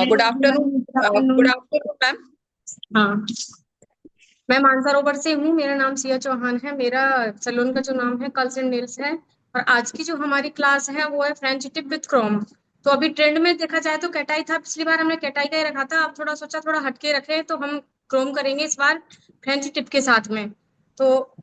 Good afternoon. Good good afternoon. Afternoon ma'am. हाँ, मैं मानसरोवर से हूँ। मेरा नाम सिया चौहान है। मेरा सैलून का जो नाम है कर्ल्स एंड नेल्स है। और आज की जो हमारी क्लास है वो है फ्रेंच टिप विथ क्रोम। तो अभी ट्रेंड में देखा जाए तो कैटाई था, पिछली बार हमने कैटाई का ही रखा था। अब थोड़ा सोचा थोड़ा हटके रखें, तो हम क्रोम करेंगे इस बार फ्रेंच टिप के साथ में। तो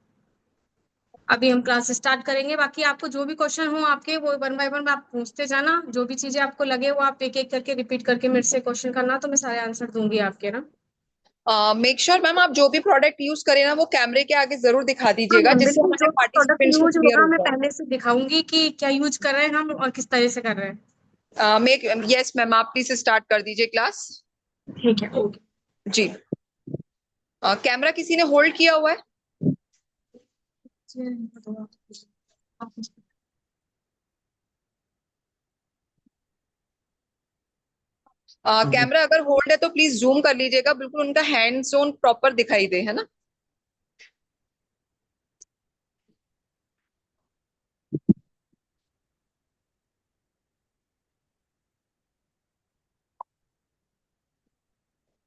अभी हम क्लास स्टार्ट करेंगे। बाकी आपको जो भी क्वेश्चन हो आपके, वो वन बाय वन आप पूछते जाना। जो भी चीजें आपको लगे वो आप एक एक करके रिपीट करके मेरे से क्वेश्चन करना, तो मैं सारे आंसर दूंगी आपके ना। मेक श्योर मैम आप जो भी प्रोडक्ट यूज करें ना वो कैमरे के आगे जरूर दिखा हाँ दीजिएगा, मैम, जिससे बिल्कुल हमारे जो प्रोडक्ट पार्टिसिपेंट्स को यूज क्लियर होगा हो मैं जाए। पहले से दिखाऊंगी कि क्या यूज कर रहे हैं हम और किस तरह से कर रहे हैं। मेक यस मैम, आप प्लीज स्टार्ट कर दीजिए क्लास। ठीक है, ओके। जी। कैमरा किसी ने होल्ड किया हुआ है? कैमरा अगर होल्ड है तो प्लीज जूम कर लीजिएगा, बिल्कुल उनका हैंड जोन प्रॉपर दिखाई दे, है ना।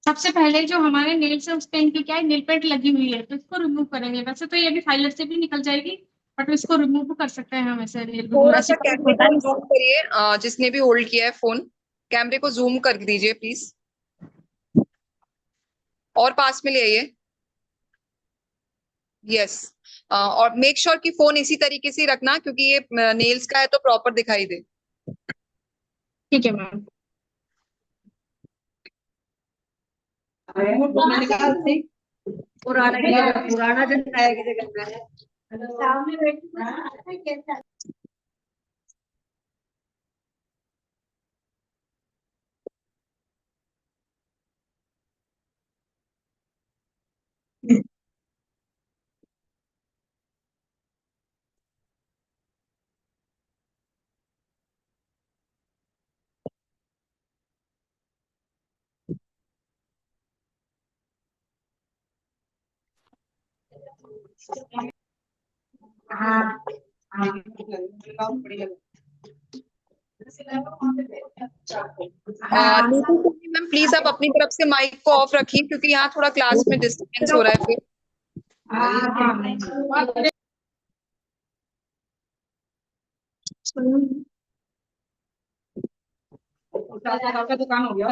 सबसे पहले जो हमारे नेल्स है उस पे इनकी क्या है, नेल पेंट लगी हुई है, तो इसको रिमूव करेंगे। वैसे तो ये भी फाइलर से भी निकल जाएगी, बट इसको रिमूव कर सकते हैं हम ऐसे नेल थोड़ा ऐसे सा पेंट कैमरे होता को है जूम इससे। करिए, जिसने भी होल्ड किया है फोन, कैमरे को जूम कर दीजिए प्लीज, और पास में ले आइए। यस। और मेक श्योर कि फोन इसी तरीके से ही रखना, क्योंकि ये नेल्स का है तो प्रॉपर दिखाई दे। ठीक है मैम। पुराना की जगह पुराना जो नया की जगह नया है। सामने बैठी हाँ हाँ। मैम प्लीज आप अपनी तरफ से माइक को ऑफ रखिए, क्योंकि यहाँ थोड़ा क्लास में डिस्टर्बेंस हो रहा है फिर। का दुकान हो गया।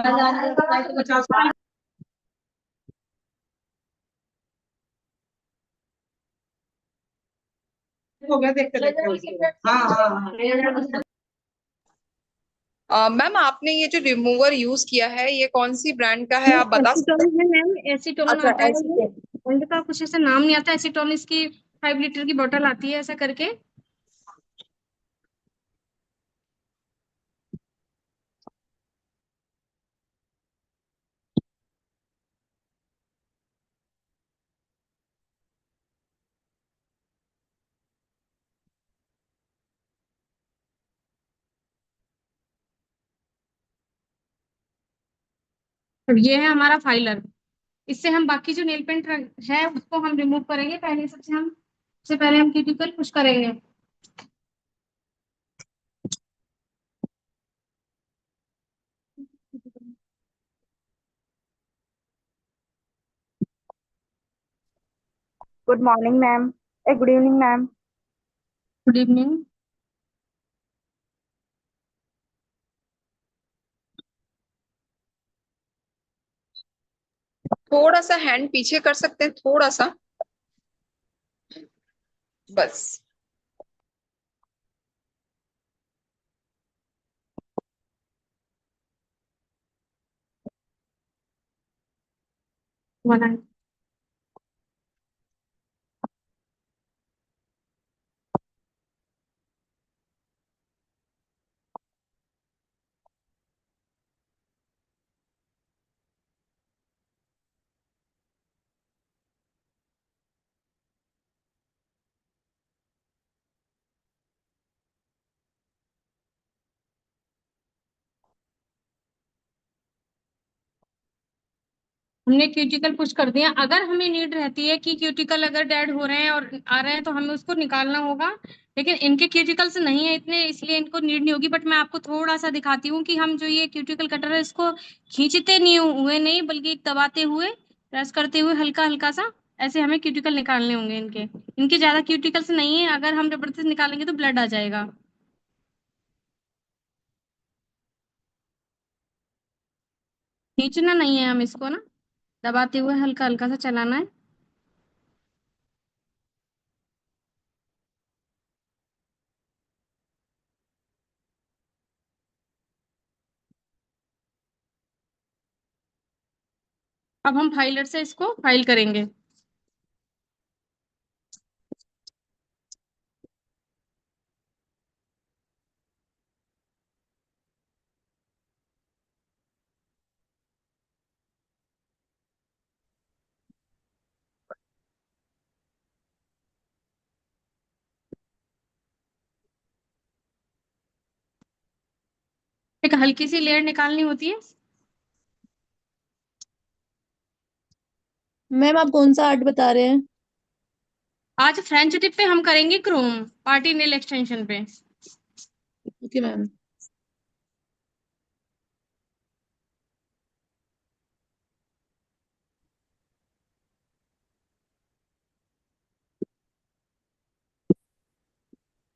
हो गया, देखते देखते। हाँ हाँ हाँ। मैम आपने ये जो रिमूवर यूज किया है ये कौन सी ब्रांड का है, आप बता सकते एसीटोन है मैम, हैं? एसीटोन अच्छा, आता है ऐसी ये। उनका कुछ ऐसा नाम नहीं आता, एसीटोन इसकी 5 लीटर की बोतल आती है ऐसा करके। और ये है हमारा फाइलर। इससे हम बाकी जो नेल पेंट है उसको हम रिमूव करेंगे। सबसे पहले हम क्यूटिकल पुश करेंगे। Good morning ma'am. Good evening ma'am. Good evening. थोड़ा सा हैंड पीछे कर सकते हैं, थोड़ा सा, बस। वन। हमने क्यूटिकल पुश कर दिया। अगर हमें नीड रहती है कि क्यूटिकल अगर डेड हो रहे हैं और आ रहे हैं तो हमें उसको निकालना होगा, लेकिन इनके क्यूटिकल्स नहीं है इतने, इसलिए इनको नीड नहीं होगी। बट मैं आपको थोड़ा सा दिखाती हूँ कि हम जो ये क्यूटिकल कटर है इसको खींचते नहीं हुए नहीं, बल्कि दबाते हुए, प्रेस करते हुए हल्का हल्का सा ऐसे हमें क्यूटिकल निकालने होंगे इनके। इनके ज्यादा क्यूटिकल्स नहीं है, अगर हम जबरदस्ती निकालेंगे तो ब्लड आ जाएगा। खींचना नहीं है हम इसको ना, दबाते हुए हल्का हल्का सा चलाना है। अब हम फाइलर से इसको फाइल करेंगे। एक हल्की सी लेयर निकालनी होती है। मैम आप कौन सा आर्ट बता रहे हैं? आज फ्रेंच टिप पे हम करेंगे क्रोम, पार्टी नेल एक्सटेंशन पे। Okay ma'am.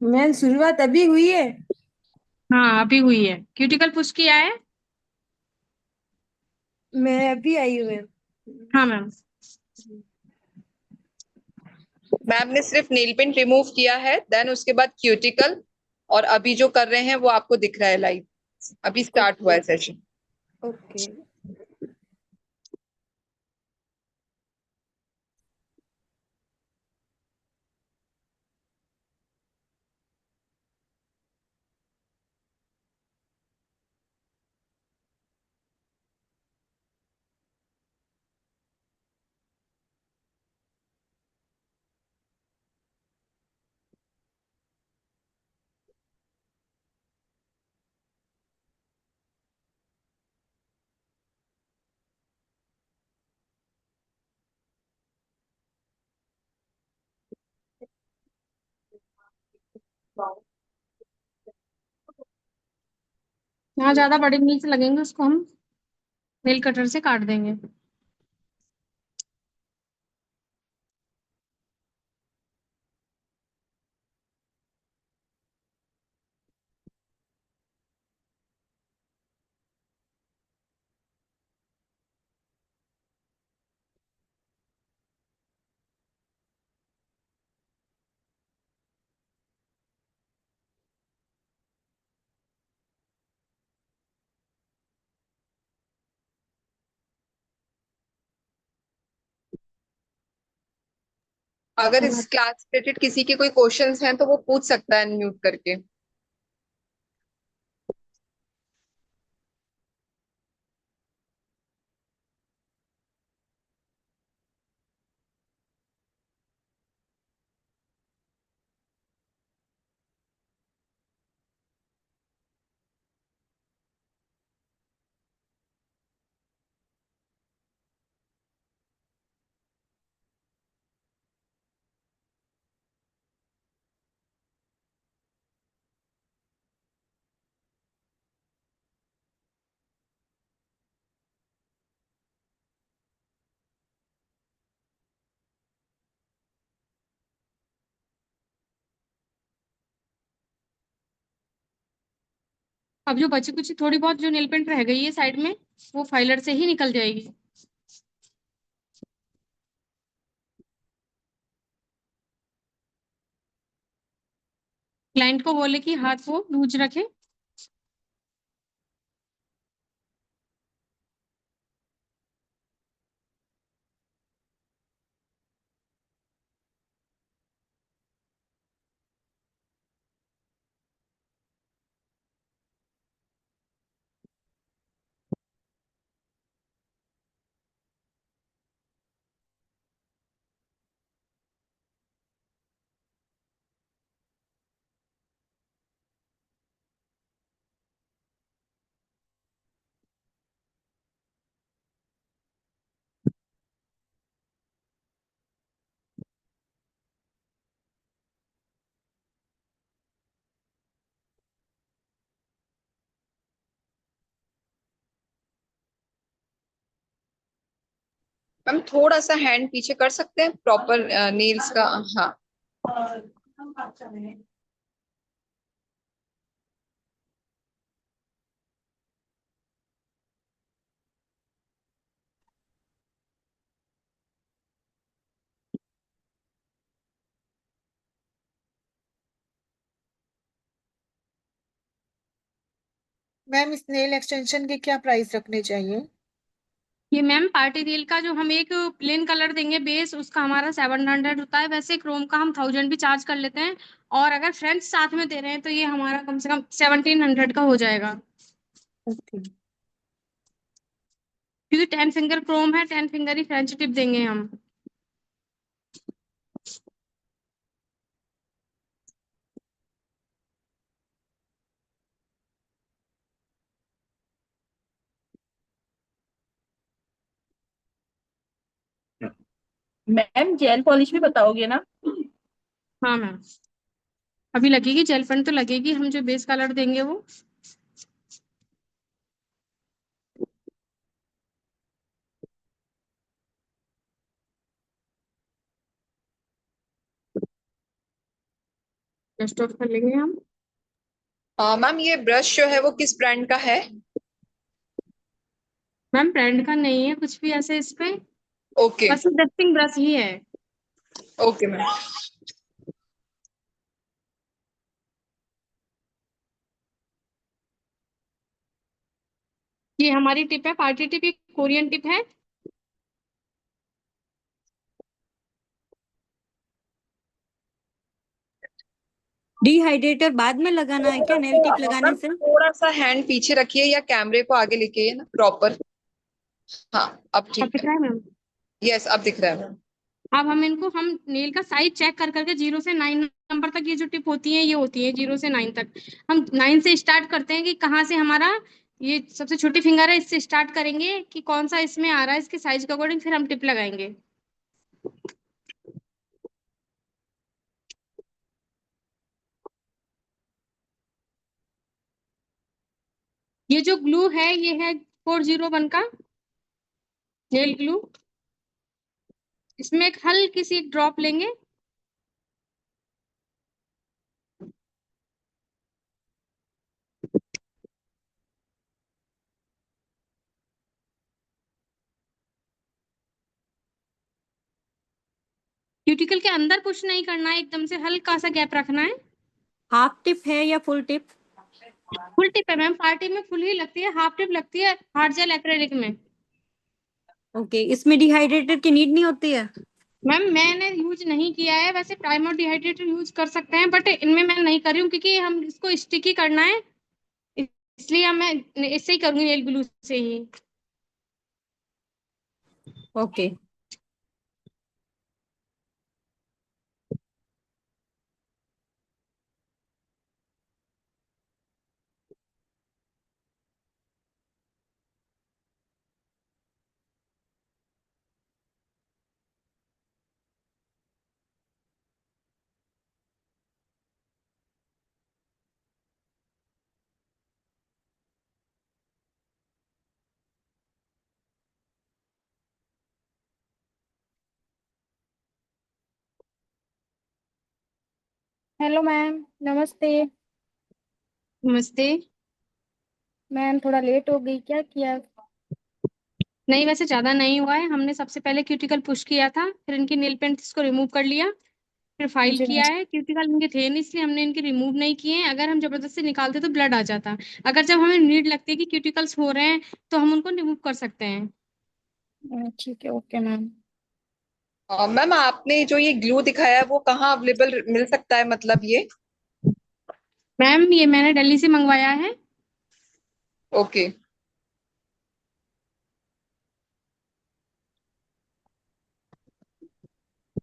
मैम शुरुआत अभी हुई है। हाँ अभी हुई है। क्यूटिकल पुश किया है। मैं अभी आई हूँ मैम। हाँ मैम। मैम ने सिर्फ नेल पेंट रिमूव किया है, देन उसके बाद क्यूटिकल, और अभी जो कर रहे हैं वो आपको दिख रहा है लाइव। अभी स्टार्ट हुआ है सेशन। ओके। यहाँ ज्यादा बड़े नीचे लगेंगे उसको हम नेल कटर से काट देंगे। अगर इस क्लास रिलेटेड किसी के कोई क्वेश्चंस हैं तो वो पूछ सकता है अनम्यूट करके। अब जो बची कुछ थोड़ी बहुत जो नेल पेंट रह गई है साइड में, वो फाइलर से ही निकल जाएगी। क्लाइंट को बोले कि हाथ वो लूज रखे। मैम थोड़ा सा हैंड पीछे कर सकते हैं प्रॉपर नेल्स का। हाँ मैम इस नेल एक्सटेंशन के क्या प्राइस रखने चाहिए? ये मैम पार्टी नेल का जो हम एक प्लेन कलर देंगे बेस, उसका हमारा 700 होता है। वैसे क्रोम का हम 1000 भी चार्ज कर लेते हैं, और अगर फ्रेंड्स साथ में दे रहे हैं तो ये हमारा कम से कम 1700 का हो जाएगा। ओके। क्योंकि 10 फिंगर क्रोम है, 10 फिंगर ही फ्रेंच टिप देंगे हम। मैम जेल पॉलिश भी बताओगे ना? हाँ मैम, अभी लगेगी जेल पेन तो लगेगी, हम जो बेस कलर देंगे वो। जस्ट ऑफ कर लेंगे हम। मैम ये ब्रश जो है वो किस ब्रांड का है? मैम ब्रांड का नहीं है कुछ भी ऐसे इस पे, ओके बस डस्टिंग ब्रश ही है। Okay ma'am. ये हमारी टिप है, पार्टी टिप, ये कोरियन टिप है। डिहाइड्रेटर बाद में लगाना है क्या नेल टिप लगाने मैम से? थोड़ा सा हैंड पीछे रखिए या कैमरे को आगे लेके ना प्रॉपर। हाँ अब अब ठीक दिख है। रहा है मैम? यस अब दिख रहा है मैम। अब हम नेल का साइज चेक कर करके 0 से 9 नंबर तक, ये जो टिप होती है ये होती है 0 से 9 तक। हम 9 से स्टार्ट करते हैं कि कहाँ से हमारा ये सबसे छोटी फिंगर है, इससे स्टार्ट करेंगे कि कौन सा इसमें आ रहा है, इसके साइज के अकॉर्डिंग फिर हम टिप लगाएंगे। ये जो ग्लू है ये है 401 का नेल ग्लू। इसमें एक हल्की सी ड्रॉप लेंगे। क्यूटिकल के अंदर कुछ नहीं करना है, एकदम से हल्का सा गैप रखना है। हाफ टिप है या फुल टिप? फुल टिप है मैम, पार्टी में फुल ही लगती है, हाफ टिप लगती है हार्ड जेल एक्रेलिक में। ओके, इसमें डिहाइड्रेटर की नीड नहीं होती है? मैम मैंने यूज नहीं किया है, वैसे प्राइमर डिहाइड्रेटर यूज कर सकते हैं, बट इनमें मैं नहीं कर रही हूँ क्योंकि हम इसको स्टिकी करना है, इसलिए मैं इससे ही करूंगी, नेल ग्लू से ही। ओके। हेलो मैम, नमस्ते। नमस्ते। मैम थोड़ा लेट हो गई, क्या किया? नहीं वैसे ज्यादा नहीं हुआ है, हमने सबसे पहले क्यूटिकल पुश किया था, फिर इनकी नेल पेंट्स को रिमूव कर लिया, फिर फाइल जी मैम। किया है। क्यूटिकल इनके थे नहीं इसलिए हमने इनके रिमूव नहीं किए हैं, अगर हम जबरदस्ती निकालते तो ब्लड आ जाता। अगर जब हमें नीड लगती है कि क्यूटिकल्स हो रहे हैं तो हम उनको रिमूव कर सकते हैं। ठीक है, ओके मैम। मैम आपने जो ये ग्लू दिखाया है वो कहाँ अवेलेबल मिल सकता है मतलब ये? मैम ये मैंने दिल्ली से मंगवाया है। ओके।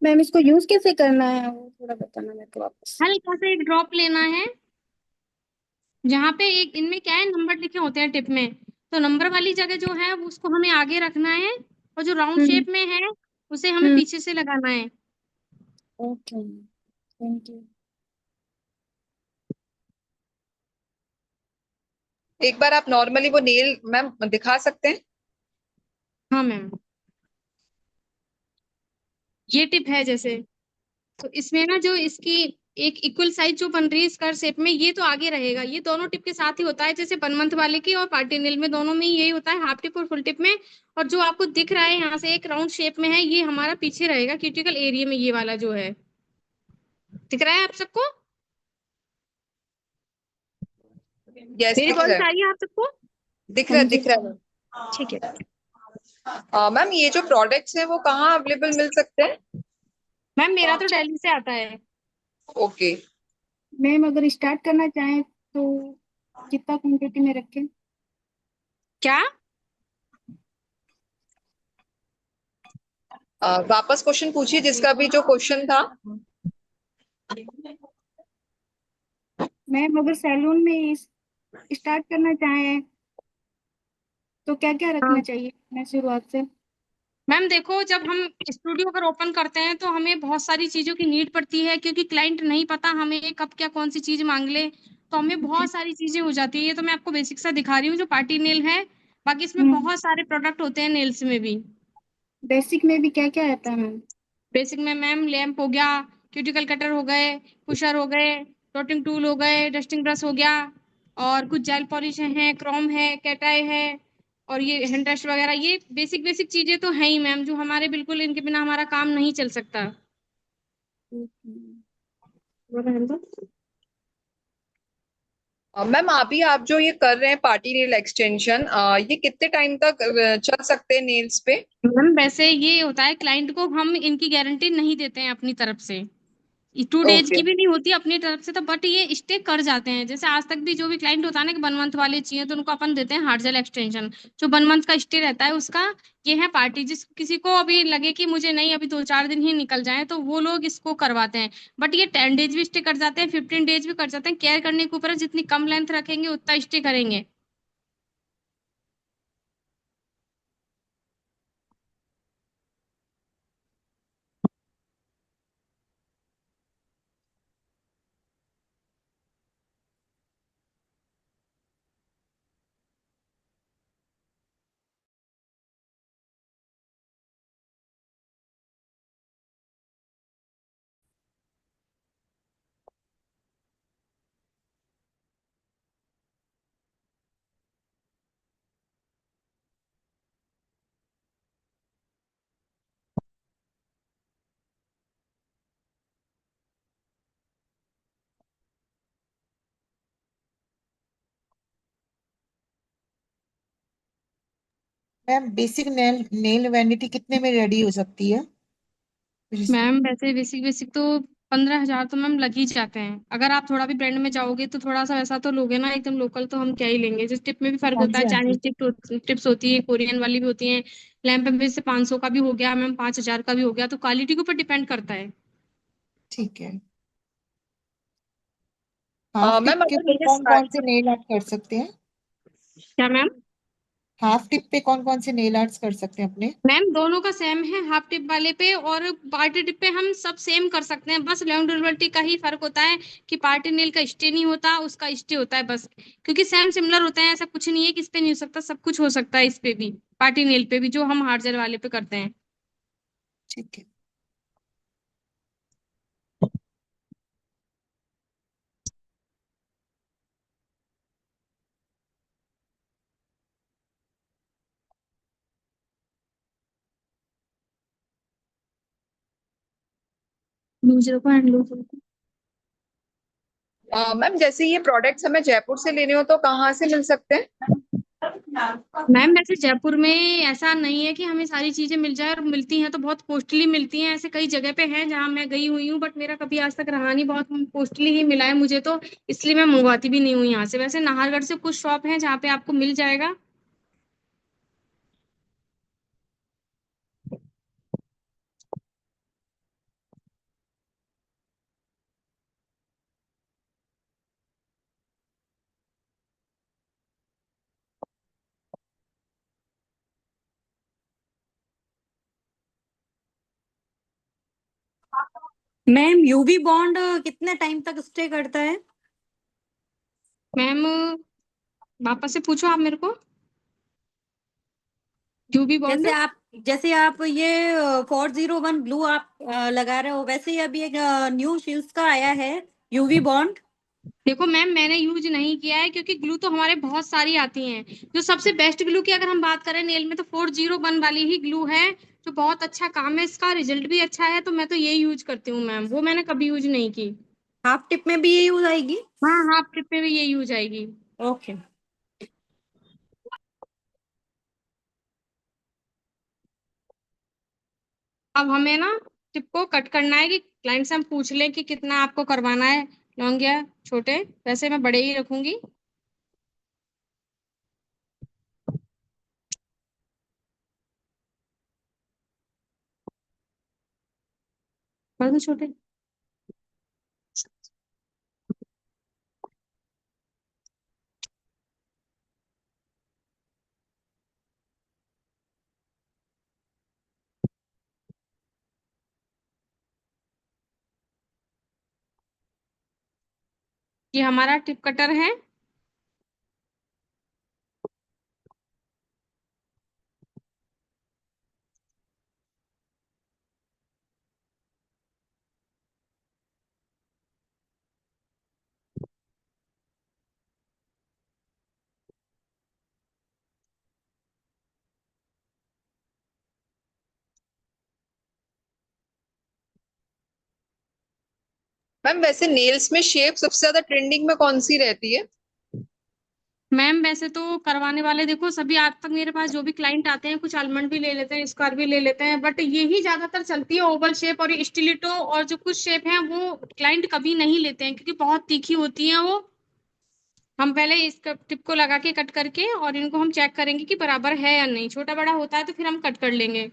मैम इसको यूज कैसे करना है वो थोड़ा बताना मेरे को वापस। हल्का सा एक ड्रॉप लेना है, जहाँ पे एक इनमें क्या है नंबर लिखे होते हैं टिप में, तो नंबर वाली जगह जो है वो उसको हमें आगे रखना है, और जो राउंड हम्म। शेप में है उसे हमें हम्म। पीछे से लगाना है। Okay, thank you. एक बार आप नॉर्मली वो नेल मैम दिखा सकते हैं? हाँ मैम। ये टिप है जैसे, तो इसमें ना जो इसकी एक इक्वल साइज जो बन रही है स्क्वायर शेप में, ये तो आगे रहेगा। ये दोनों टिप के साथ ही होता है, जैसे 1 मंथ वाले की और पार्टी नेल में दोनों में यही होता है, हाफ टिप और फुल टिप में। और जो आपको दिख रहा है यहाँ से एक राउंड शेप में है, ये हमारा पीछे रहेगा क्यूटिकल एरिया में, ये वाला जो है दिख रहा है आप सबको? यस, मेरी दिख कॉल रहा है, आ रही है आप सबको? दिख रहा है, दिख रहा है। ठीक है मैम ये जो प्रोडक्ट्स हैं वो कहाँ अवेलेबल मिल सकते हैं? मैम, मेरा तो दिल्ली से आता है। ओके। मैम अगर स्टार्ट करना चाहें तो कितना क्वांटिटी में रखें? क्या? वापस क्वेश्चन पूछिए, जिसका भी जो क्वेश्चन था। मैम अगर सैलून में स्टार्ट करना चाहें तो क्या क्या रखना हाँ चाहिए मैं शुरुआत से? मैम देखो, जब हम स्टूडियो अगर ओपन करते हैं तो हमें बहुत सारी चीजों की नीड पड़ती है, क्योंकि क्लाइंट नहीं पता हमें कब क्या कौन सी चीज मांग ले, तो हमें बहुत सारी चीजें हो जाती है। ये तो मैं आपको बेसिक सा दिखा रही हूँ जो पार्टी नेल है, बाकी इसमें बहुत सारे प्रोडक्ट होते हैं नेल्स में भी। बेसिक में भी क्या क्या आता है मैम? बेसिक में मैम लैंप हो गया, क्यूटिकल कटर हो गए, पुशर हो गए, डॉटिंग टूल हो गए, डस्टिंग ब्रश हो गया, और कुछ जेल पॉलिश है, क्रोम है, कैटाई है, और ये हैंड डस्ट वगैरह। ये बेसिक बेसिक चीजें तो हैं ही मैम, जो हमारे बिल्कुल इनके बिना हमारा काम नहीं चल सकता। मैम अभी आप जो ये कर रहे हैं पार्टी नेल एक्सटेंशन, ये कितने टाइम तक चल सकते हैं नेल्स पे? मैम वैसे ये होता है, क्लाइंट को हम इनकी गारंटी नहीं देते हैं अपनी तरफ से, 2 डेज ओके। की भी नहीं होती अपनी तरफ से तो, बट ये स्टे कर जाते हैं। जैसे आज तक भी जो भी क्लाइंट होता है ना कि 1 मंथ वाले चाहिए, तो उनको अपन देते हैं हार्ड जेल एक्सटेंशन, जो 1 मंथ का स्टे रहता है उसका। ये है पार्टी, जिस किसी को अभी लगे कि मुझे नहीं अभी 2-4 दिन ही निकल जाए, तो वो लोग इसको करवाते हैं। बट ये 10 डेज भी स्टे कर जाते हैं, 15 डेज भी कर जाते हैं। केयर करने के ऊपर है, जितनी कम लेंथ रखेंगे उतना स्टे करेंगे। Ma'am basic nail nail vanity कितने में रेडी हो सकती है? मैम वैसे बेसिक बेसिक तो 15,000 तो मैम लग ही जाते हैं। अगर आप थोड़ा भी ब्रांड में जाओगे तो थोड़ा सा वैसा तो लोगे ना, एकदम लोकल तो हम क्या ही लेंगे। जिस टिप में भी फर्क हाँ होता जी, है, हाँ जी। चाइनीज टिप्स होती है, कोरियन वाली भी होती है, लैंप में से 500 का भी हो गया मैम, 5,000 का भी हो गया, तो क्वालिटी के ऊपर डिपेंड करता है। ठीक है। हाफ मैम टिप के अगर ऊपर मेरे कौन कौन से साथ नेल आर्ट कर सकते हैं? क्या मैम? हाफ टिप पे कौन कौन से नेल आर्ट्स कर सकते हैं अपने? मैम दोनों का सेम है, हाफ टिप वाले पे और पार्टी टिप पे हम सब सेम कर सकते हैं। बस लॉन्ग का ही फर्क होता है कि पार्टी नेल का स्टे नहीं होता, उसका स्टे होता है बस। क्योंकि सेम सिमिलर होते हैं, ऐसा कुछ नहीं है कि इस पे नहीं हो सकता, सब कुछ हो सकता है इस पे भी, पार्टी नेल पे भी, जो हम हार्ड जेल वाले पे करते हैं। ठीक है। दूसरे को हैंडल करते मैम जैसे ये प्रोडक्ट्स हमें जयपुर से लेने हो तो कहाँ से मिल सकते हैं? हैं। मैम वैसे जयपुर में ऐसा नहीं है कि हमें सारी चीजें मिल जाए, और मिलती हैं तो बहुत कॉस्टली मिलती हैं। ऐसे कई जगह पे हैं जहाँ मैं गई हुई हूँ, बट मेरा कभी आज तक रहा नहीं, बहुत कॉस्टली ही मिला है मुझे तो, इसलिए मैं मंगवाती भी नहीं हूँ यहाँ से। वैसे नाहरगढ़ से कुछ शॉप है जहाँ पे आपको मिल जाएगा। मैम यूवी बॉन्ड कितने टाइम तक स्टे करता है? मैम वापस से पूछो आप मेरे को। UV bond. जैसे आप ये 401 ग्लू आप लगा रहे हो, वैसे ही अभी एक न्यू शील्स का आया है यूवी बॉन्ड। देखो मैम, मैंने यूज नहीं किया है क्योंकि ग्लू तो हमारे बहुत सारी आती हैं। जो सबसे बेस्ट ग्लू की अगर हम बात करें नेल में, तो 401 वाली ही ग्लू है, जो बहुत अच्छा काम है, इसका रिजल्ट भी अच्छा है, तो मैं तो ये यूज करती हूँ मैम, वो मैंने कभी यूज नहीं की। हाफ टिप में भी ये यूज आएगी? हाँ हाँ, ट्रिप पे भी ये यूज आएगी। ओके। अब हमें ना टिप को कट करना है कि क्लाइंट से हम पूछ लें कि कितना आपको करवाना है, लॉन्ग या छोटे। वैसे मैं बड़े ही रखूंगी। कर दूं छोटे? ये हमारा टिप कटर है। मैम वैसे नेल्स में शेप सबसे ज्यादा ट्रेंडिंग में कौन सी रहती है? मैम वैसे तो करवाने वाले देखो सभी, आज तक मेरे पास जो भी क्लाइंट आते हैं, कुछ आलमंड भी ले लेते हैं, स्क्वायर भी ले लेते हैं, बट यही ज्यादातर चलती है, ओवल शेप और स्टिलेटो। और जो कुछ शेप है वो क्लाइंट कभी नहीं लेते हैं क्योंकि बहुत तीखी होती है वो। हम पहले इस टिप को लगा के कट करके और इनको हम चेक करेंगे कि बराबर है या नहीं। छोटा बड़ा होता है तो फिर हम कट कर लेंगे।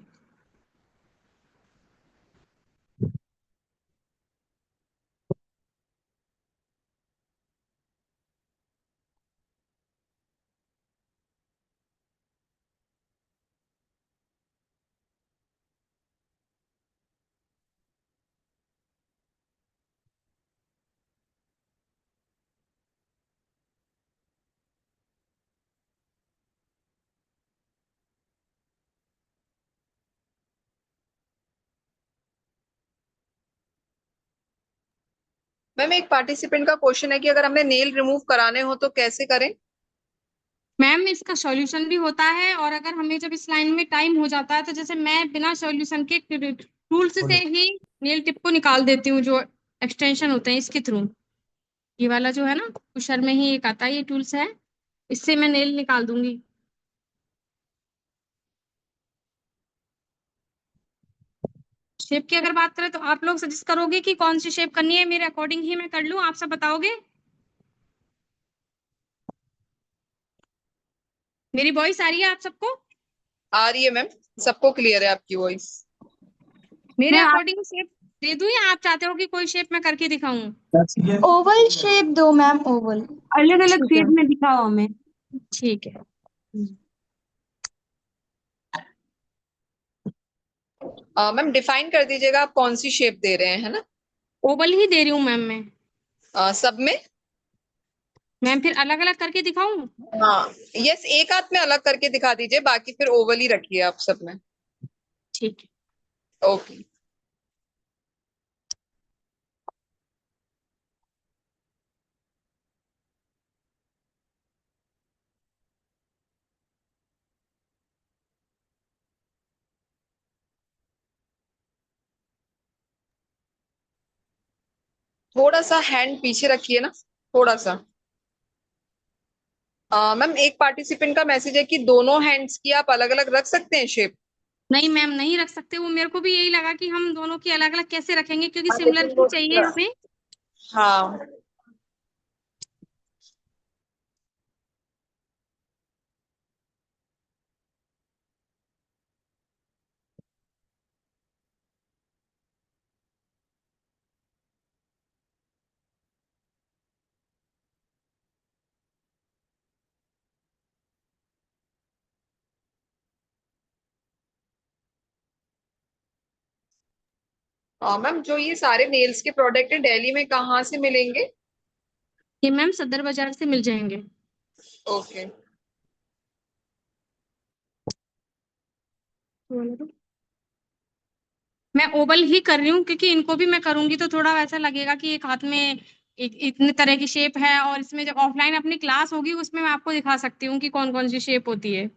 मैम एक पार्टिसिपेंट का क्वेश्चन है कि अगर हमें नेल रिमूव कराने हो तो कैसे करें? मैम इसका सॉल्यूशन भी होता है, और अगर हमें जब इस लाइन में टाइम हो जाता है तो जैसे मैं बिना सॉल्यूशन के टूल्स से ही नेल टिप को निकाल देती हूँ, जो एक्सटेंशन होते हैं इसके थ्रू। ये वाला जो है ना, पुशर में ही एक आता है, ये टूल्स है, इससे मैं नेल निकाल दूंगी। शेप की अगर बात करें तो आप लोग सजेस्ट करोगे कि कौन सी शेप करनी है, मेरे अकॉर्डिंग ही मैं कर लूँ, आप सब बताओगे? मेरी वॉइस आ रही है आप सबको? आ रही है मैम, सबको क्लियर है आपकी वॉइस। मेरे मैम अकॉर्डिंग शेप दे दूं या आप चाहते हो कि कोई शेप मैं करके दिखाऊं? ओवल शेप दो मैम, ओवल। अलग अलग ठीक है। शेप में दिखाओ हमें। ठीक है। मैम डिफाइन कर दीजिएगा आप कौन सी शेप दे रहे हैं, है ना? ओवल ही दे रही हूँ मैम मैं। सब में? मैम फिर अलग अलग करके दिखाऊं? हाँ। यस, एक हाथ में अलग करके दिखा दीजिए, बाकी फिर ओवल ही रखिए आप सब में। ठीक है। ओके। थोड़ा सा हैंड पीछे रखिए ना, थोड़ा सा। मैम एक पार्टिसिपेंट का मैसेज है कि दोनों हैंड्स की आप अलग अलग रख सकते हैं शेप। नहीं मैम, नहीं रख सकते, वो मेरे को भी यही लगा कि हम दोनों की अलग अलग कैसे रखेंगे, क्योंकि हाँ सिमिलर लेकिन ही वो चाहिए हमें। हाँ। मैम जो ये सारे नेल्स के प्रोडक्ट हैं दिल्ली में कहाँ से मिलेंगे? ये मैम सदर बाजार से मिल जाएंगे। ओके। मैं ओवल ही कर रही हूँ क्योंकि इनको भी मैं करूंगी तो थोड़ा वैसा लगेगा कि एक हाथ में एक इतने तरह की शेप है, और इसमें जब ऑफलाइन अपनी क्लास होगी उसमें मैं आपको दिखा सकती हूँ कि कौन कौन सी शेप होती है।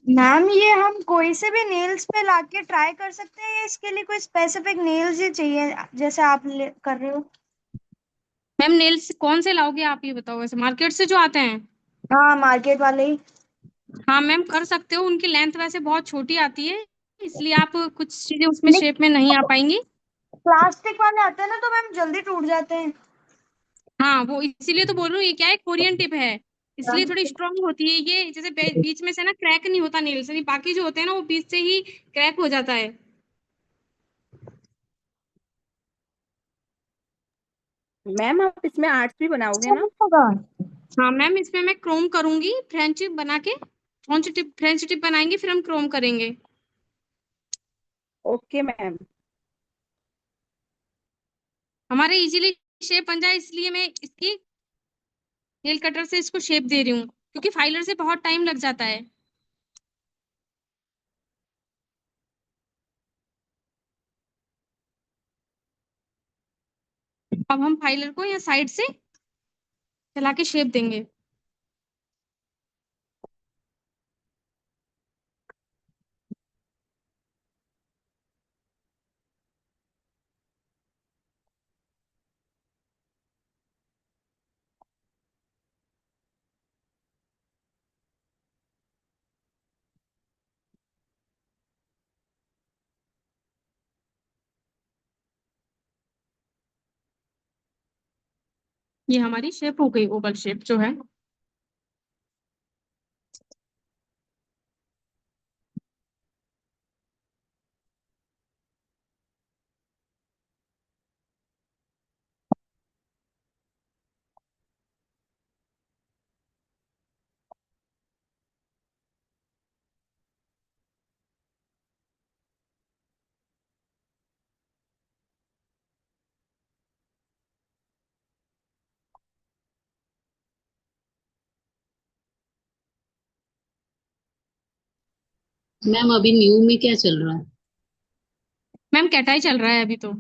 मैम ये हम कोई से भी नेल्स पे लाके ट्राई कर सकते हैं या इसके लिए कोई स्पेसिफिक नेल्स ही चाहिए जैसे आप कर रहे हो? मैम नेल्स कौन से लाओगे आप, ये बताओ, वैसे मार्केट से जो आते हैं? हाँ, मार्केट वाले ही। हाँ मैम कर सकते हो, उनकी लेंथ वैसे बहुत छोटी आती है, इसलिए आप कुछ चीजें उसमें शेप में नहीं आ पाएंगी। प्लास्टिक वाले आते हैं ना तो मैम जल्दी टूट जाते हैं। हाँ वो इसीलिए तो बोल रही हूँ, ये क्या है, कोरियन टिप है, इसलिए थोड़ी स्ट्रांग होती है ये, जैसे बीच में से ना क्रैक नहीं होता नेल से, बाकी जो होते हैं ना वो बीच से ही क्रैक हो जाता है। मैम आप इसमें आर्ट्स भी बनाओगे ना? हाँ मैम इसमें मैं क्रोम करूंगी, फ्रेंच टिप बना के, फ्रेंच टिप बनाएंगे फिर हम क्रोम करेंगे। Okay ma'am. हमारे इजीली शेप बन जाए इसलिए मैं इसकी नेल कटर से इसको शेप दे रही हूँ, क्योंकि फाइलर से बहुत टाइम लग जाता है। अब हम फाइलर को या साइड से चला के शेप देंगे। ये हमारी शेप हो गई, ओवल शेप जो है। मैम अभी न्यू में क्या चल रहा है? मैम कैटाई चल रहा है अभी तो,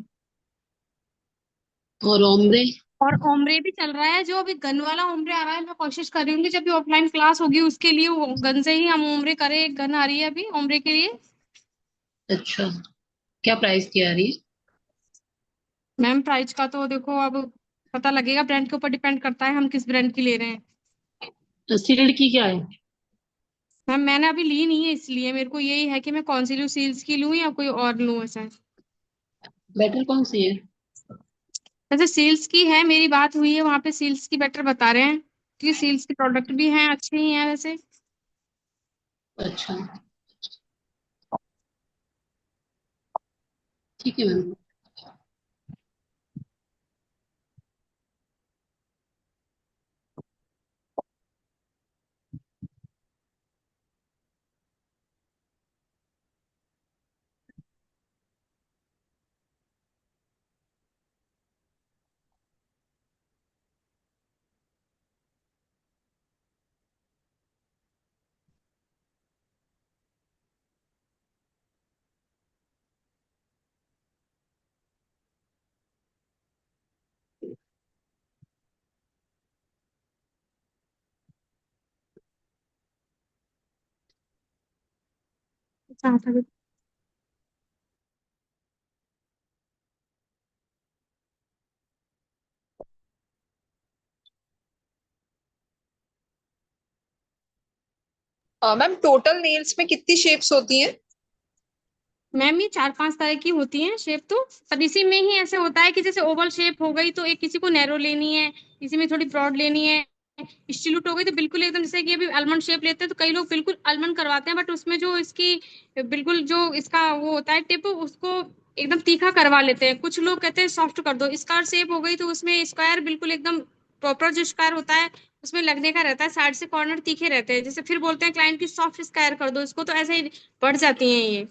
और ओमरे? और ओमरे भी चल रहा है। जो अभी गन वाला ओमरे आ रहा है, मैं कोशिश कर रही हूँ कि जब भी ऑफलाइन क्लास होगी उसके लिए वो गन से ही हम ओमरे करें। एक गन आ रही है अभी ओमरे के लिए। अच्छा, क्या प्राइस की आ रही है? मैम प्राइस का तो देखो अब पता लगेगा, ब्रांड के ऊपर डिपेंड करता है हम किस ब्रांड की ले रहे हैं। सील्ड की क्या है? मैम मैंने अभी ली नहीं है, इसलिए मेरे को यही है कि मैं कौन सी लूँ, सील्स की लूँ या कोई और लूँ ऐसा। बेटर कौन सी है? वैसे सील्स की है, मेरी बात हुई है वहां पे, सील्स की बेटर बता रहे हैं, क्योंकि सील्स के प्रोडक्ट भी हैं, अच्छे ही हैं वैसे। अच्छा, ठीक है मैम। मैम टोटल नेल्स में कितनी शेप्स होती हैं? मैम ये 4-5 तरह की होती हैं शेप तो, पर इसी में ही ऐसे होता है कि जैसे ओवल शेप हो गई तो एक किसी को नैरो लेनी है, किसी में थोड़ी ब्रॉड लेनी है। स्टिलूट हो गई तो बिल्कुल एकदम, जैसे कि अभी आलमंड शेप लेते हैं तो कई लोग बिल्कुल आलमंड करवाते हैं, बट उसमें जो इसकी बिल्कुल जो इसका वो होता है टिप, उसको एकदम तीखा करवा लेते हैं। कुछ लोग कहते हैं सॉफ्ट कर दो। स्क्वायर शेप हो गई तो उसमें स्क्वायर बिल्कुल एकदम प्रॉपर जो स्क्वायर होता है उसमें लगने का रहता है, साइड से कॉर्नर तीखे रहते हैं, जैसे फिर बोलते हैं क्लाइंट की सॉफ्ट स्क्वायर कर दो इसको, तो ऐसे ही बढ़ जाती हैं ये।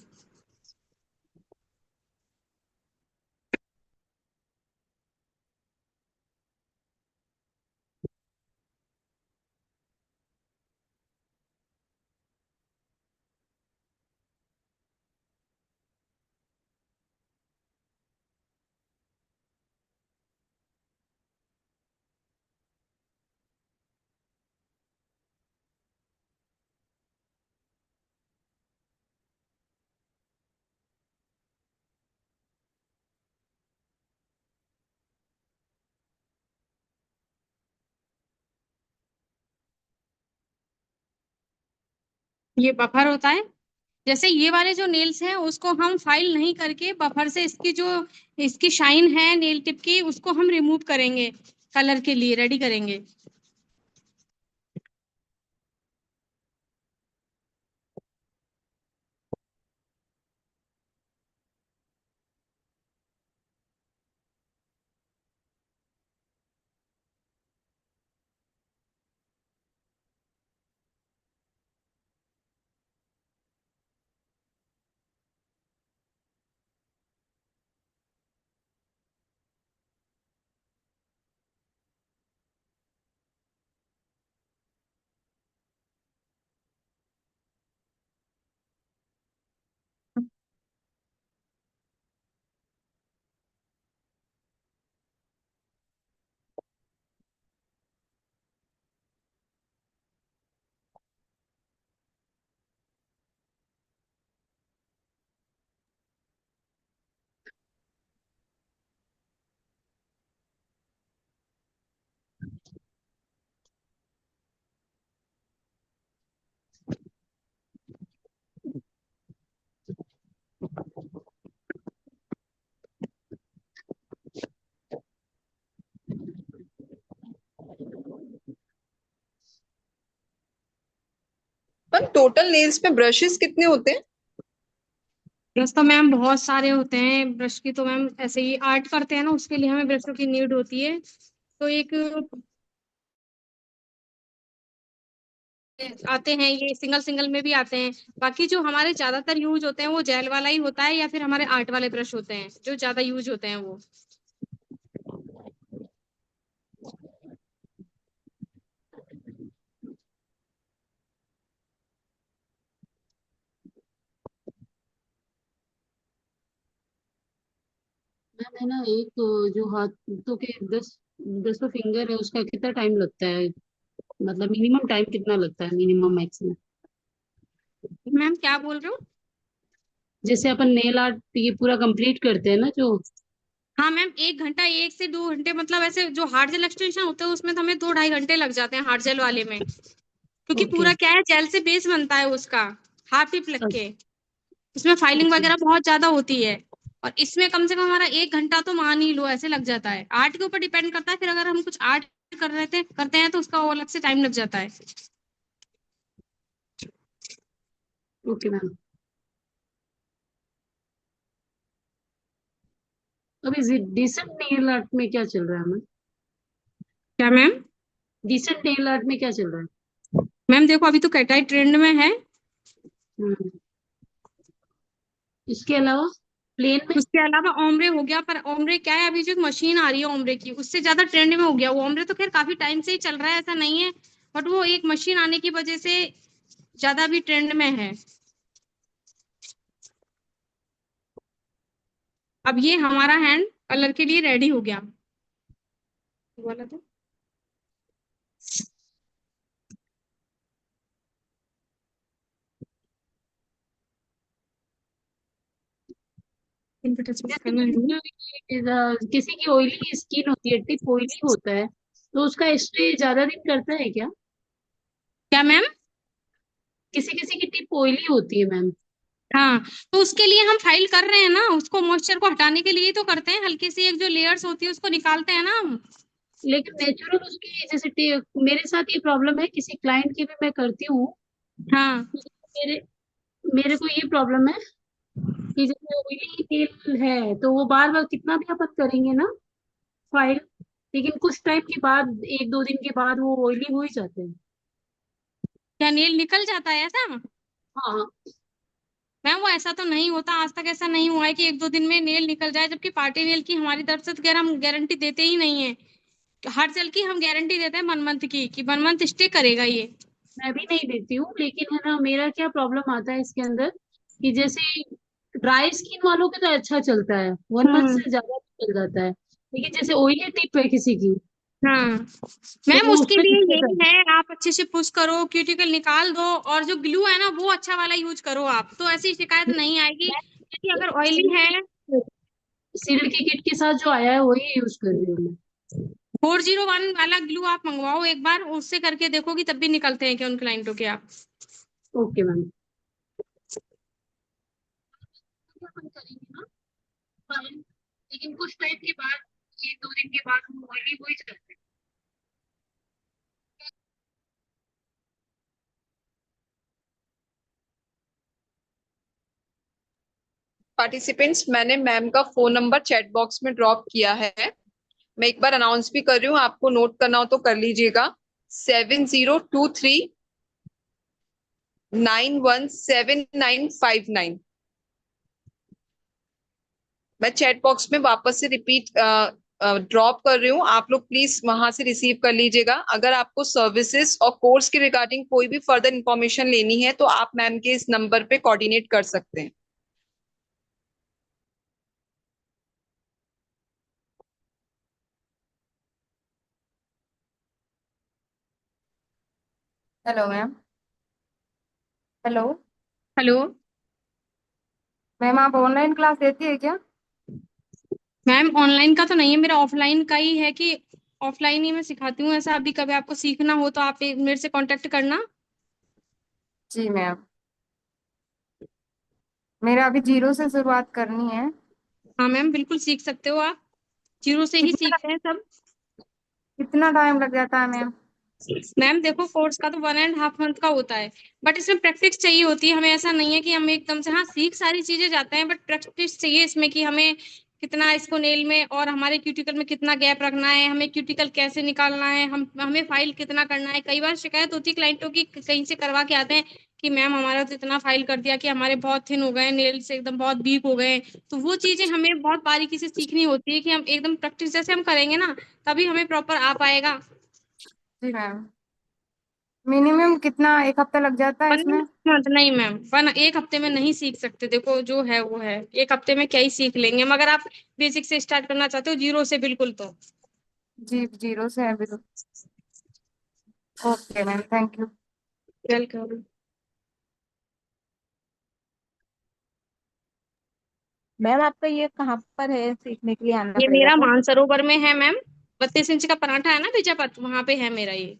ये बफर होता है। जैसे ये वाले जो नेल्स हैं उसको हम फाइल नहीं करके बफर से इसकी जो इसकी शाइन है नेल टिप की उसको हम रिमूव करेंगे, कलर के लिए रेडी करेंगे। पर टोटल नेल्स में ब्रशेस कितने होते हैं? ब्रश तो मैम बहुत सारे होते हैं, ब्रश की तो मैम ऐसे ही आर्ट करते हैं ना उसके लिए हमें ब्रशों की नीड होती है। तो एक आते हैं, ये सिंगल सिंगल में भी आते हैं। बाकी जो हमारे ज्यादातर यूज होते हैं वो जेल वाला ही होता है, या फिर हमारे आर्ट वाले ब्रश होते हैं जो ज्यादा यूज होते हैं वो। मैम है ना, एक जो हाथों के 10 फिंगर है उसका कितना टाइम लगता है? मतलब मिनिमम टाइम कितना लगता है, मिनिमम मैक्सिमम? मैम क्या बोल रहे हो? जैसे अपन नेल आर्ट ये पूरा कंप्लीट करते हैं ना जो। हाँ मैम, 1 घंटा, 1 से 2 घंटे, मतलब ऐसे जो हार्ड जेल एक्सटेंशन होता है उसमें तो हमें 2-2.5 घंटे लग जाते हैं हार्ड जेल वाले में, क्योंकि ओके। पूरा क्या है, जेल से बेस बनता है उसका, हाफ टिप लग के। इसमें फाइलिंग अच्छा। वगैरह बहुत ज्यादा होती है। और इसमें कम से कम हमारा 1 घंटा तो मान ही लो ऐसे लग जाता है। आर्ट के ऊपर डिपेंड करता है, फिर अगर हम कुछ आर्ट कर रहे थे करते हैं तो उसका वो अलग से टाइम लग जाता है। Okay ma'am. अभी डिसेंट नेल आर्ट में क्या चल रहा है मैम? क्या मैम? डिसेंट नेल आर्ट में क्या चल रहा है? मैम देखो, अभी तो कैटाई ट्रेंड में है। हम्म। इसके अलावा प्लेन में? उसके अलावा ओमरे हो गया, पर ओमरे क्या है, अभी जो एक मशीन आ रही है ओमरे की उससे ज्यादा ट्रेंड में हो गया। वो ओमरे तो खैर काफी टाइम से ही चल रहा है, ऐसा नहीं है, बट वो एक मशीन आने की वजह से ज्यादा भी ट्रेंड में है। अब ये हमारा हैंड कलर के लिए रेडी हो गया। बोला तो इन पे टच जैसे करना कि है। किसी की ऑयली स्किन होती है, टिप ऑयली होता है, तो उसका स्टे ज्यादा दिन करता है क्या? क्या मैम? किसी किसी की टिप ऑयली होती है मैम। हाँ, तो उसके लिए हम फाइल कर रहे हैं ना, उसको मॉइस्चर को हटाने के लिए ही तो करते हैं, हल्की सी एक जो लेयर्स होती है उसको निकालते हैं ना हम। लेकिन नेचुरल उसकी जैसे मेरे साथ ये प्रॉब्लम है, किसी क्लाइंट की भी मैं करती हूँ। हाँ मेरे मेरे को ये प्रॉब्लम है कि जैसे ऑयली नेल है तो वो बार बार कितना भी अपन करेंगे ना फाइल, लेकिन कुछ टाइम के बाद, 1-2 दिन के बाद वो ऑयली हो ही जाते हैं। क्या नेल निकल जाता है ऐसा? हाँ हाँ। मैम वो ऐसा तो नहीं होता, आज तक ऐसा नहीं हुआ है कि 1-2 दिन में नेल निकल जाए, जबकि पार्टी नेल की हमारी तरफ से तो खैर हम गारंटी देते ही नहीं है। हर साल की हम गारंटी देते हैं 1 मंथ की, कि 1 मंथ स्टे करेगा ये। मैं भी नहीं देती हूँ, लेकिन है ना, मेरा क्या प्रॉब्लम आता है इसके अंदर, कि जैसे ड्राई स्किन वालों के तो अच्छा चलता है, 1 मंथ हम्म। से ज्यादा चल जाता है, लेकिन जैसे ऑयली टिप है किसी की, हाँ तो मैम, वो उसके उसमें लिए दिक्कत यही है, आप अच्छे से पुश करो, क्यूटिकल निकाल दो, और जो ग्लू है ना वो अच्छा वाला यूज करो आप, तो ऐसी शिकायत नहीं आएगी। क्योंकि अगर ऑयली है, सील्ड की किट के साथ जो आया है वही यूज कर रही हूँ मैं। 401 वाला ग्लू आप मंगवाओ एक बार, उससे करके देखोगी तब भी निकलते हैं क्या उन क्लाइंटों के आप। Okay ma'am. अपन करेंगे ना, fine, लेकिन कुछ टाइम के बाद, 1-2 दिन के बाद हम ऑयली हो ही जाते हैं। पार्टिसिपेंट्स, मैंने मैम का फोन नंबर चैट बॉक्स में ड्रॉप किया है। मैं एक बार अनाउंस भी कर रही हूँ, आपको नोट करना हो तो कर लीजिएगा। 7023917959। मैं चैट बॉक्स में वापस से रिपीट ड्रॉप कर रही हूँ, आप लोग प्लीज वहां से रिसीव कर लीजिएगा। अगर आपको सर्विसेज और कोर्स के रिगार्डिंग कोई भी फर्दर इंफॉर्मेशन लेनी है तो आप मैम के इस नंबर पे कोऑर्डिनेट कर सकते हैं। Hello ma'am. Hello hello ma'am, आप ऑनलाइन क्लास देती है क्या? मैम, ऑनलाइन का तो नहीं है मेरा, ऑफलाइन का ही है, कि ऑफलाइन ही मैं सिखाती हूँ ऐसा। अभी कभी आपको सीखना हो तो आप मेरे से कांटेक्ट करना। जी मैम, मेरा अभी जीरो से शुरुआत करनी है। हाँ मैम, बिल्कुल सीख सकते हो आप, जीरो से ही कितना सीखते हैं सब। कितना टाइम लग जाता है मैम? मैम देखो, कोर्स का तो 1.5 मंथ का होता है, बट इसमें प्रैक्टिस चाहिए होती है हमें। ऐसा नहीं है कि हम एकदम से, हाँ सीख सारी चीजें जाते हैं, बट प्रैक्टिस चाहिए इसमें, कि हमें कितना इसको नेल में और हमारे क्यूटिकल में कितना गैप रखना है, हमें क्यूटिकल कैसे निकालना है, हमें फाइल कितना करना है। कई बार शिकायत होती है क्लाइंटों की, कहीं से करवा के आते हैं कि मैम हमारा तो इतना फाइल कर दिया कि हमारे बहुत थिन हो गए नेल से, एकदम बहुत वीक हो गए। तो वो चीजें हमें बहुत बारीकी से सीखनी होती है, कि हम एकदम प्रैक्टिस जैसे हम करेंगे ना, तभी हमें प्रॉपर आ पाएगा। जी मैम, मिनिमम कितना, एक हफ्ता लग जाता है वन इसमें? मंथ नहीं मैम, 1 हफ्ते में नहीं सीख सकते। देखो जो है वो है, 1 हफ्ते में क्या ही सीख लेंगे हम, अगर आप बेसिक से स्टार्ट करना चाहते हो, जीरो से बिल्कुल तो। जी जीरो से है बिल्कुल। Okay ma'am, thank you. Welcome. Ma'am आपका ये कहाँ पर है, सीखने के लिए आना ये पड़ेगा मेरा तो? मानसरोवर में है मैम, 32 इंच का पराठा है ना बीजापत, वहां पे है मेरा ये।